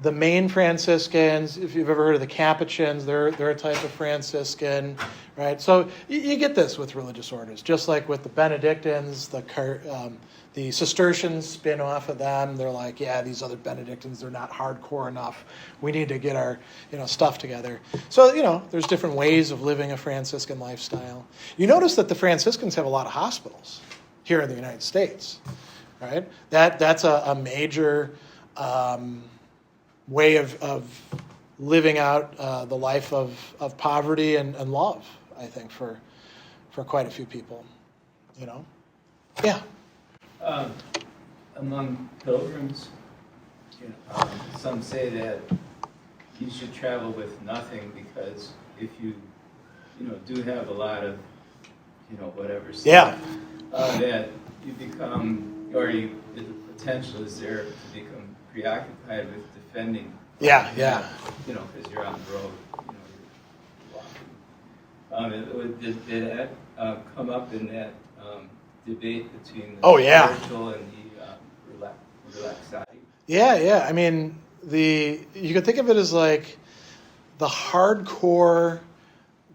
S1: the main Franciscans. If you've ever heard of the Capuchins, they're a type of Franciscan, right? So you get this with religious orders, just like with the Benedictines, the Cistercians spin off of them. They're like, yeah, these other Benedictines, they're not hardcore enough. We need to get our stuff together. So there's different ways of living a Franciscan lifestyle. You notice that the Franciscans have a lot of hospitals here in the United States, right? That's a major way of living out the life of poverty and love, I think, for quite a few people, Yeah.
S6: Among pilgrims, some say that you should travel with nothing, because if you do have a lot of, whatever stuff, that you become, the potential is there to become preoccupied with defending.
S1: Yeah.
S6: Because you're on the road, you're walking. Did that come up in that debate between the spiritual and the relaxati?
S1: Yeah. I mean, you can think of it as like the hardcore,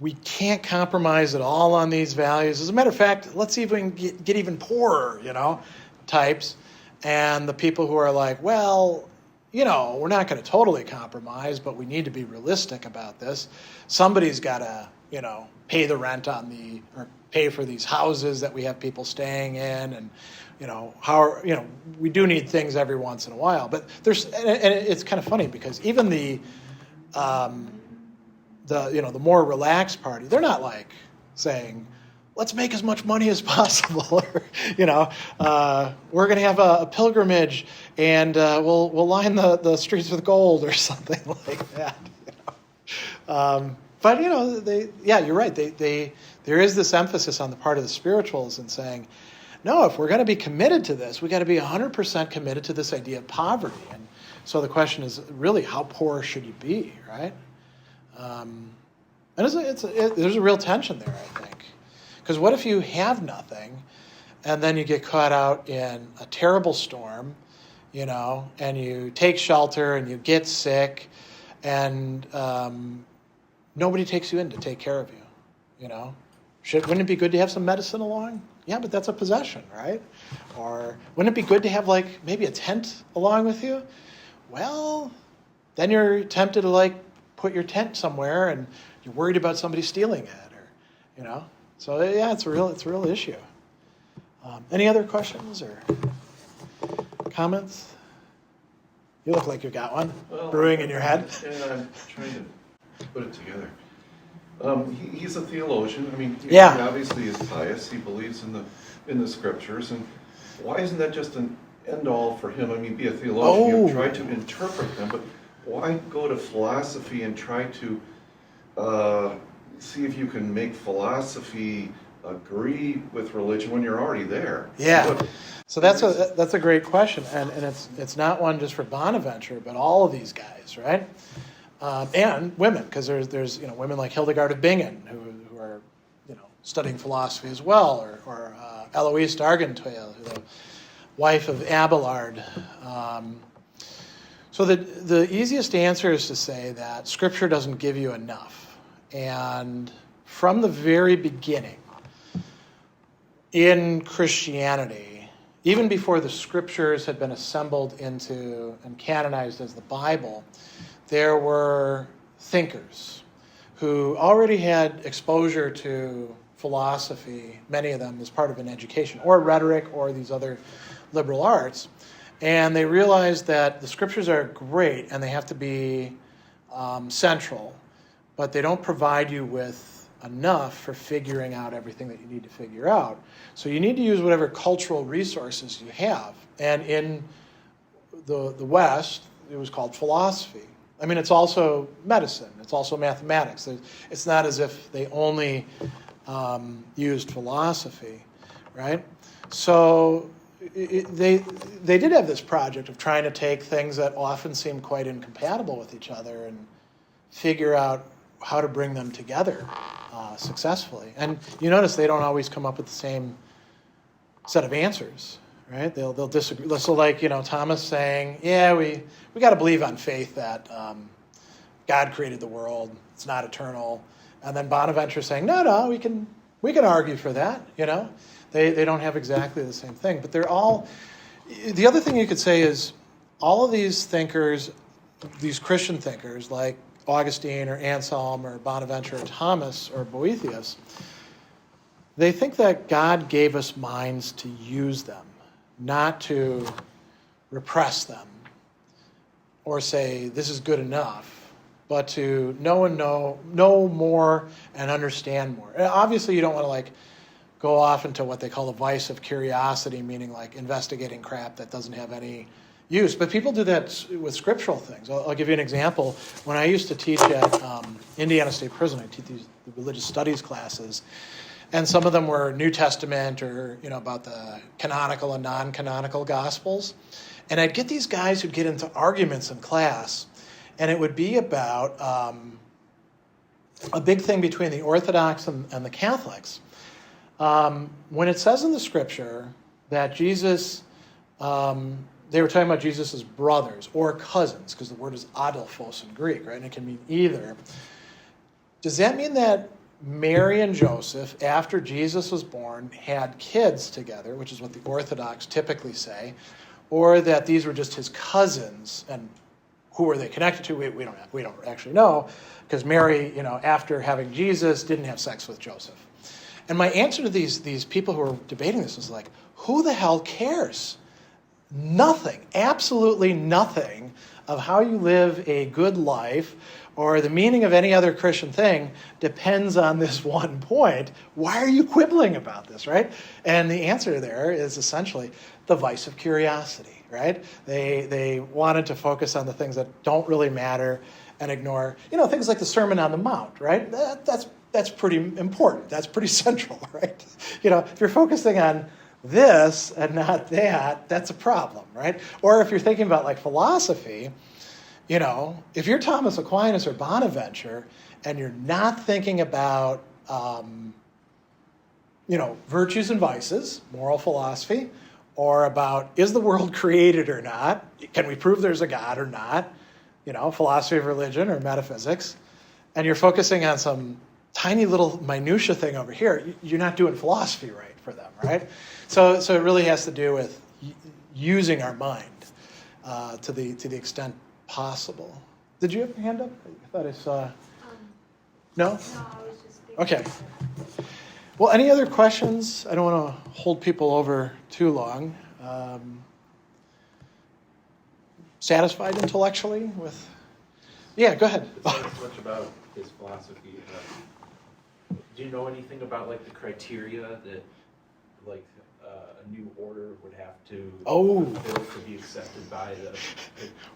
S1: we can't compromise at all on these values. As a matter of fact, let's even get even poorer, types. And the people who are like, well, we're not going to totally compromise, but we need to be realistic about this. Somebody's got to, pay the rent or pay for these houses that we have people staying in, and we do need things every once in a while. But and it's kind of funny, because even the more relaxed party, they're not like saying, let's make as much money as possible, or, we're going to have a pilgrimage and we'll line the streets with gold or something like that. But you're right. There is this emphasis on the part of the spirituals in saying, no, if we're going to be committed to this, we got to be 100% committed to this idea of poverty. And so the question is really, how poor should you be, right? And there's a real tension there, I think. Because what if you have nothing, and then you get caught out in a terrible storm, and you take shelter and you get sick, and nobody takes you in to take care of you, Wouldn't it be good to have some medicine along? Yeah, but that's a possession, right? Or wouldn't it be good to have maybe a tent along with you? Well, then you're tempted to put your tent somewhere, and you're worried about somebody stealing it, or So yeah, it's a real issue. Any other questions or comments? You look like you got one
S4: Well,
S1: brewing in your head.
S4: And I'm trying to put it together. He's a theologian. I mean, he obviously is pious. He believes in the scriptures. And why isn't that just an end all for him? I mean, be a theologian. You try to interpret them, but why go to philosophy and try to see if you can make philosophy agree with religion when you're already there?
S1: Yeah. So that's a great question, and it's not one just for Bonaventure, but all of these guys, right? And women, because there's women like Hildegard of Bingen who are studying philosophy as well, or Eloise d'Argenteuil, the wife of Abelard. So the easiest answer is to say that Scripture doesn't give you enough, and from the very beginning in Christianity, even before the Scriptures had been assembled into and canonized as the Bible, there were thinkers who already had exposure to philosophy, many of them as part of an education, or rhetoric, or these other liberal arts. And they realized that the Scriptures are great and they have to be central, but they don't provide you with enough for figuring out everything that you need to figure out. So you need to use whatever cultural resources you have. And in the West, it was called philosophy. I mean, it's also medicine. It's also mathematics. It's not as if they only used philosophy, right? So they did have this project of trying to take things that often seem quite incompatible with each other and figure out how to bring them together successfully. And you notice they don't always come up with the same set of answers, right? They'll disagree. So like, Thomas saying, yeah, we got to believe on faith that God created the world. It's not eternal. And then Bonaventure saying, no, we can argue for that, They don't have exactly the same thing, but they're all... The other thing you could say is all of these thinkers, these Christian thinkers like Augustine or Anselm or Bonaventure or Thomas or Boethius, they think that God gave us minds to use them, not to repress them or say this is good enough, but to know more and understand more. And obviously, you don't want to go off into what they call the vice of curiosity, meaning investigating crap that doesn't have any use. But people do that with scriptural things. I'll give you an example. When I used to teach at Indiana State Prison, I teach these religious studies classes, and some of them were New Testament or about the canonical and non-canonical Gospels. And I'd get these guys who'd get into arguments in class, and it would be about a big thing between the Orthodox and the Catholics. When it says in the Scripture that Jesus... they were talking about Jesus' brothers or cousins, because the word is adelphos in Greek, right? And it can mean either. Does that mean that Mary and Joseph, after Jesus was born, had kids together, which is what the Orthodox typically say, or that these were just his cousins, and who were they connected to? We don't actually know, because Mary, after having Jesus, didn't have sex with Joseph. And my answer to these people who are debating this was who the hell cares? Nothing, absolutely nothing of how you live a good life or the meaning of any other Christian thing depends on this one point. Why are you quibbling about this, right? And the answer there is essentially the vice of curiosity, right? They wanted to focus on the things that don't really matter and ignore, things like the Sermon on the Mount, right? That's pretty important. That's pretty central, right? If you're focusing on this and not that, that's a problem, right? Or if you're thinking about philosophy, if you're Thomas Aquinas or Bonaventure and you're not thinking about, virtues and vices, moral philosophy, or about is the world created or not, can we prove there's a God or not, philosophy of religion or metaphysics, and you're focusing on some tiny little minutia thing over here, you're not doing philosophy right for them, right? So it really has to do with using our mind to the extent possible. Did you have your hand up? I thought I saw. No?
S3: No, I was just thinking.
S1: Okay. Well, any other questions? I don't want to hold people over too long. satisfied intellectually with. Yeah, go ahead.
S5: It's not as much about his philosophy. Do you know anything about like the criteria that like a new order would have to fulfill to be accepted by the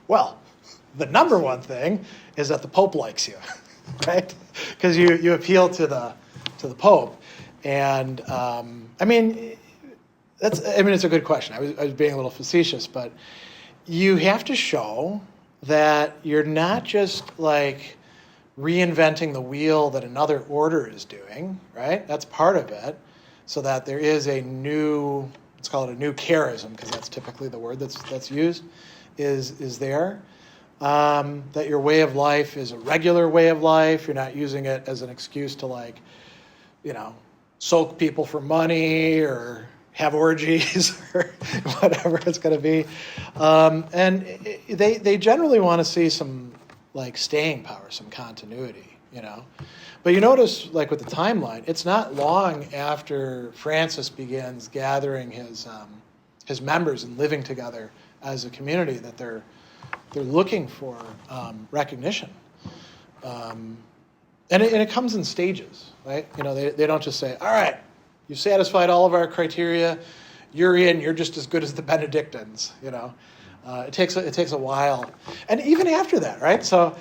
S1: Well, the number one thing is that the Pope likes you, right? Because you appeal to the Pope, and it's a good question. I was being a little facetious, but you have to show that you're not just like reinventing the wheel that another order is doing, right? That's part of it, so that there is a new, let's call it a new charism, because that's typically the word that's used, is there. That your way of life is a regular way of life. You're not using it as an excuse to soak people for money or have orgies or whatever it's going to be. And they generally want to see some staying power, some continuity, But you notice, with the timeline, it's not long after Francis begins gathering his members and living together as a community that they're looking for recognition. And it comes in stages, right? They don't just say, all right, you've satisfied all of our criteria, you're in, you're just as good as the Benedictines, It takes a while. And even after that, right? So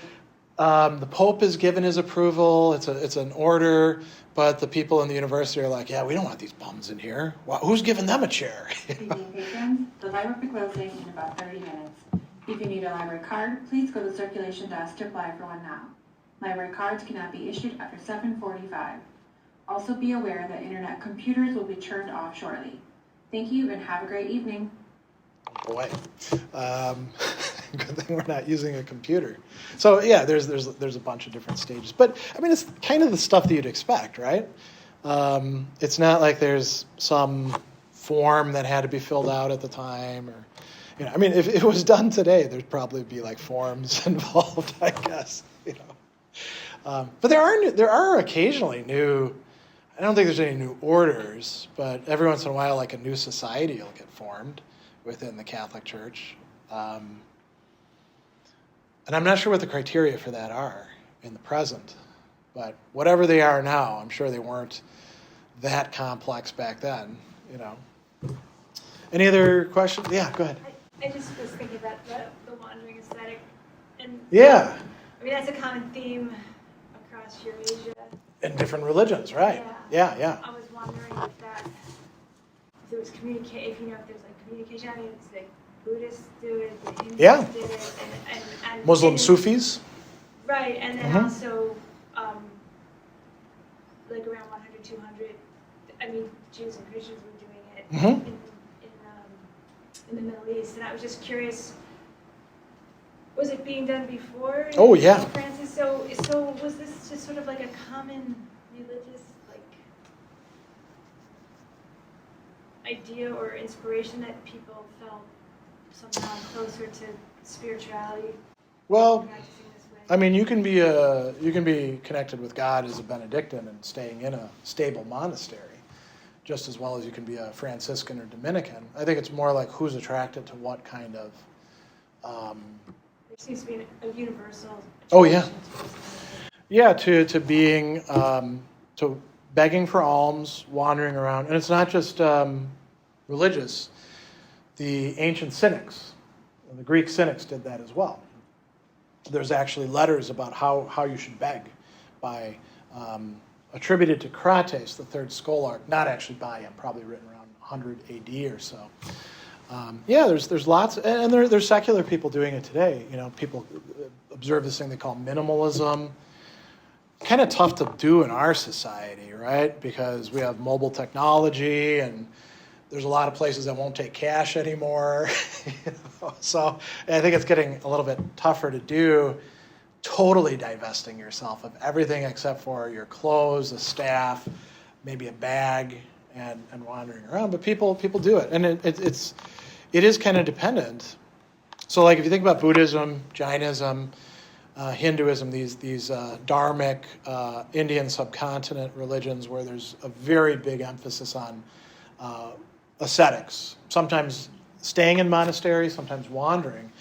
S1: the Pope is given his approval, it's an order, but the people in the university are like, yeah, we don't want these bums in here. Who's giving them a chair?
S7: Evening, patrons. The library will be closing in about 30 minutes. If you need a library card, please go to the circulation desk to apply for one now. Library cards cannot be issued after 7:45. Also be aware that internet computers will be turned off shortly. Thank you and have a great evening.
S1: Boy, good thing we're not using a computer. So yeah, there's a bunch of different stages, but it's kind of the stuff that you'd expect, right? It's not like there's some form that had to be filled out at the time, or if it was done today, there'd probably be forms involved, I guess. But there are occasionally new. I don't think there's any new orders, but every once in a while, a new society will get formed within the Catholic Church. And I'm not sure what the criteria for that are in the present, but whatever they are now, I'm sure they weren't that complex back then, Any other questions? Yeah, go ahead.
S3: I just was thinking about the wandering aesthetic. And
S1: Yeah.
S3: that's a common theme across Eurasia.
S1: In different religions, right? Yeah.
S3: I was wondering if there was communication, if there's communication. It's Buddhists do it, the Hindus did it, and
S1: Muslim Sufis.
S3: Right, and then also, around 100, 200, Jews and Christians were doing it in the Middle East, and I was just curious, was it being done before?
S1: Oh, yeah.
S3: Francis, so was this just sort of a common religious idea or inspiration that people felt somehow closer to spirituality?
S1: Well,
S3: practicing this way?
S1: you can be connected with God as a Benedictine and staying in a stable monastery, just as well as you can be a Franciscan or Dominican. I think it's more who's attracted to what kind of.
S3: There seems to be a universal.
S1: Oh yeah. Yeah, to being to begging for alms, wandering around, and it's not just religious. The ancient Cynics, the Greek Cynics, did that as well. There's actually letters about how you should beg, by attributed to Crates, the third scholar, not actually by him, probably written around 100 AD or so. There's lots, and there's secular people doing it today. People observe this thing they call minimalism. Kind of tough to do in our society, right? Because we have mobile technology, and there's a lot of places that won't take cash anymore. So I think it's getting a little bit tougher to do, totally divesting yourself of everything except for your clothes, a staff, maybe a bag, and wandering around. But people do it, and it is kind of dependent. So if you think about Buddhism, Jainism, Hinduism, these dharmic Indian subcontinent religions where there's a very big emphasis on ascetics, sometimes staying in monasteries, sometimes wandering.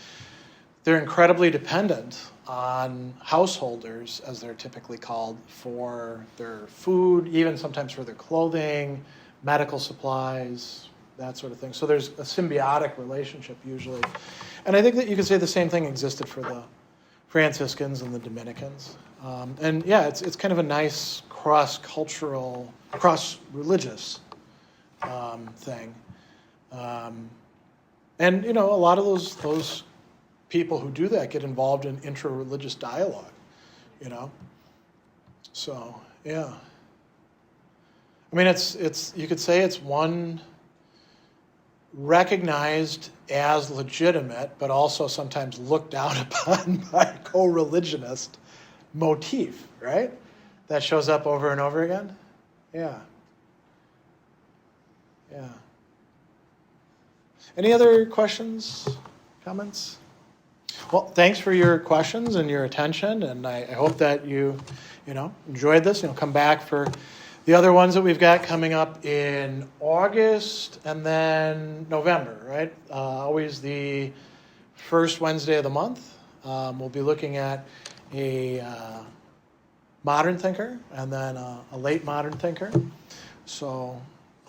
S1: they're incredibly dependent on householders, as they're typically called, for their food, even sometimes for their clothing, medical supplies, that sort of thing. So there's a symbiotic relationship usually. And I think that you could say the same thing existed for the Franciscans and the Dominicans. And yeah, it's kind of a nice cross-cultural, cross-religious thing. And, you know, a lot of those people who do that get involved in intra-religious dialogue, you know. So, yeah. I mean, it's you could say it's one recognized as legitimate, but also sometimes looked down upon by a co-religionist motif, right? That shows up over and over again. Yeah. Yeah. Any other questions, comments? Well, thanks for your questions and your attention, and I hope that you enjoyed this. Come back for the other ones that we've got coming up in August and then November, right? Always the first Wednesday of the month. We'll be looking at a modern thinker and then a late modern thinker. So,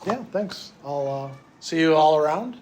S1: yeah, thanks. I'll see you all around.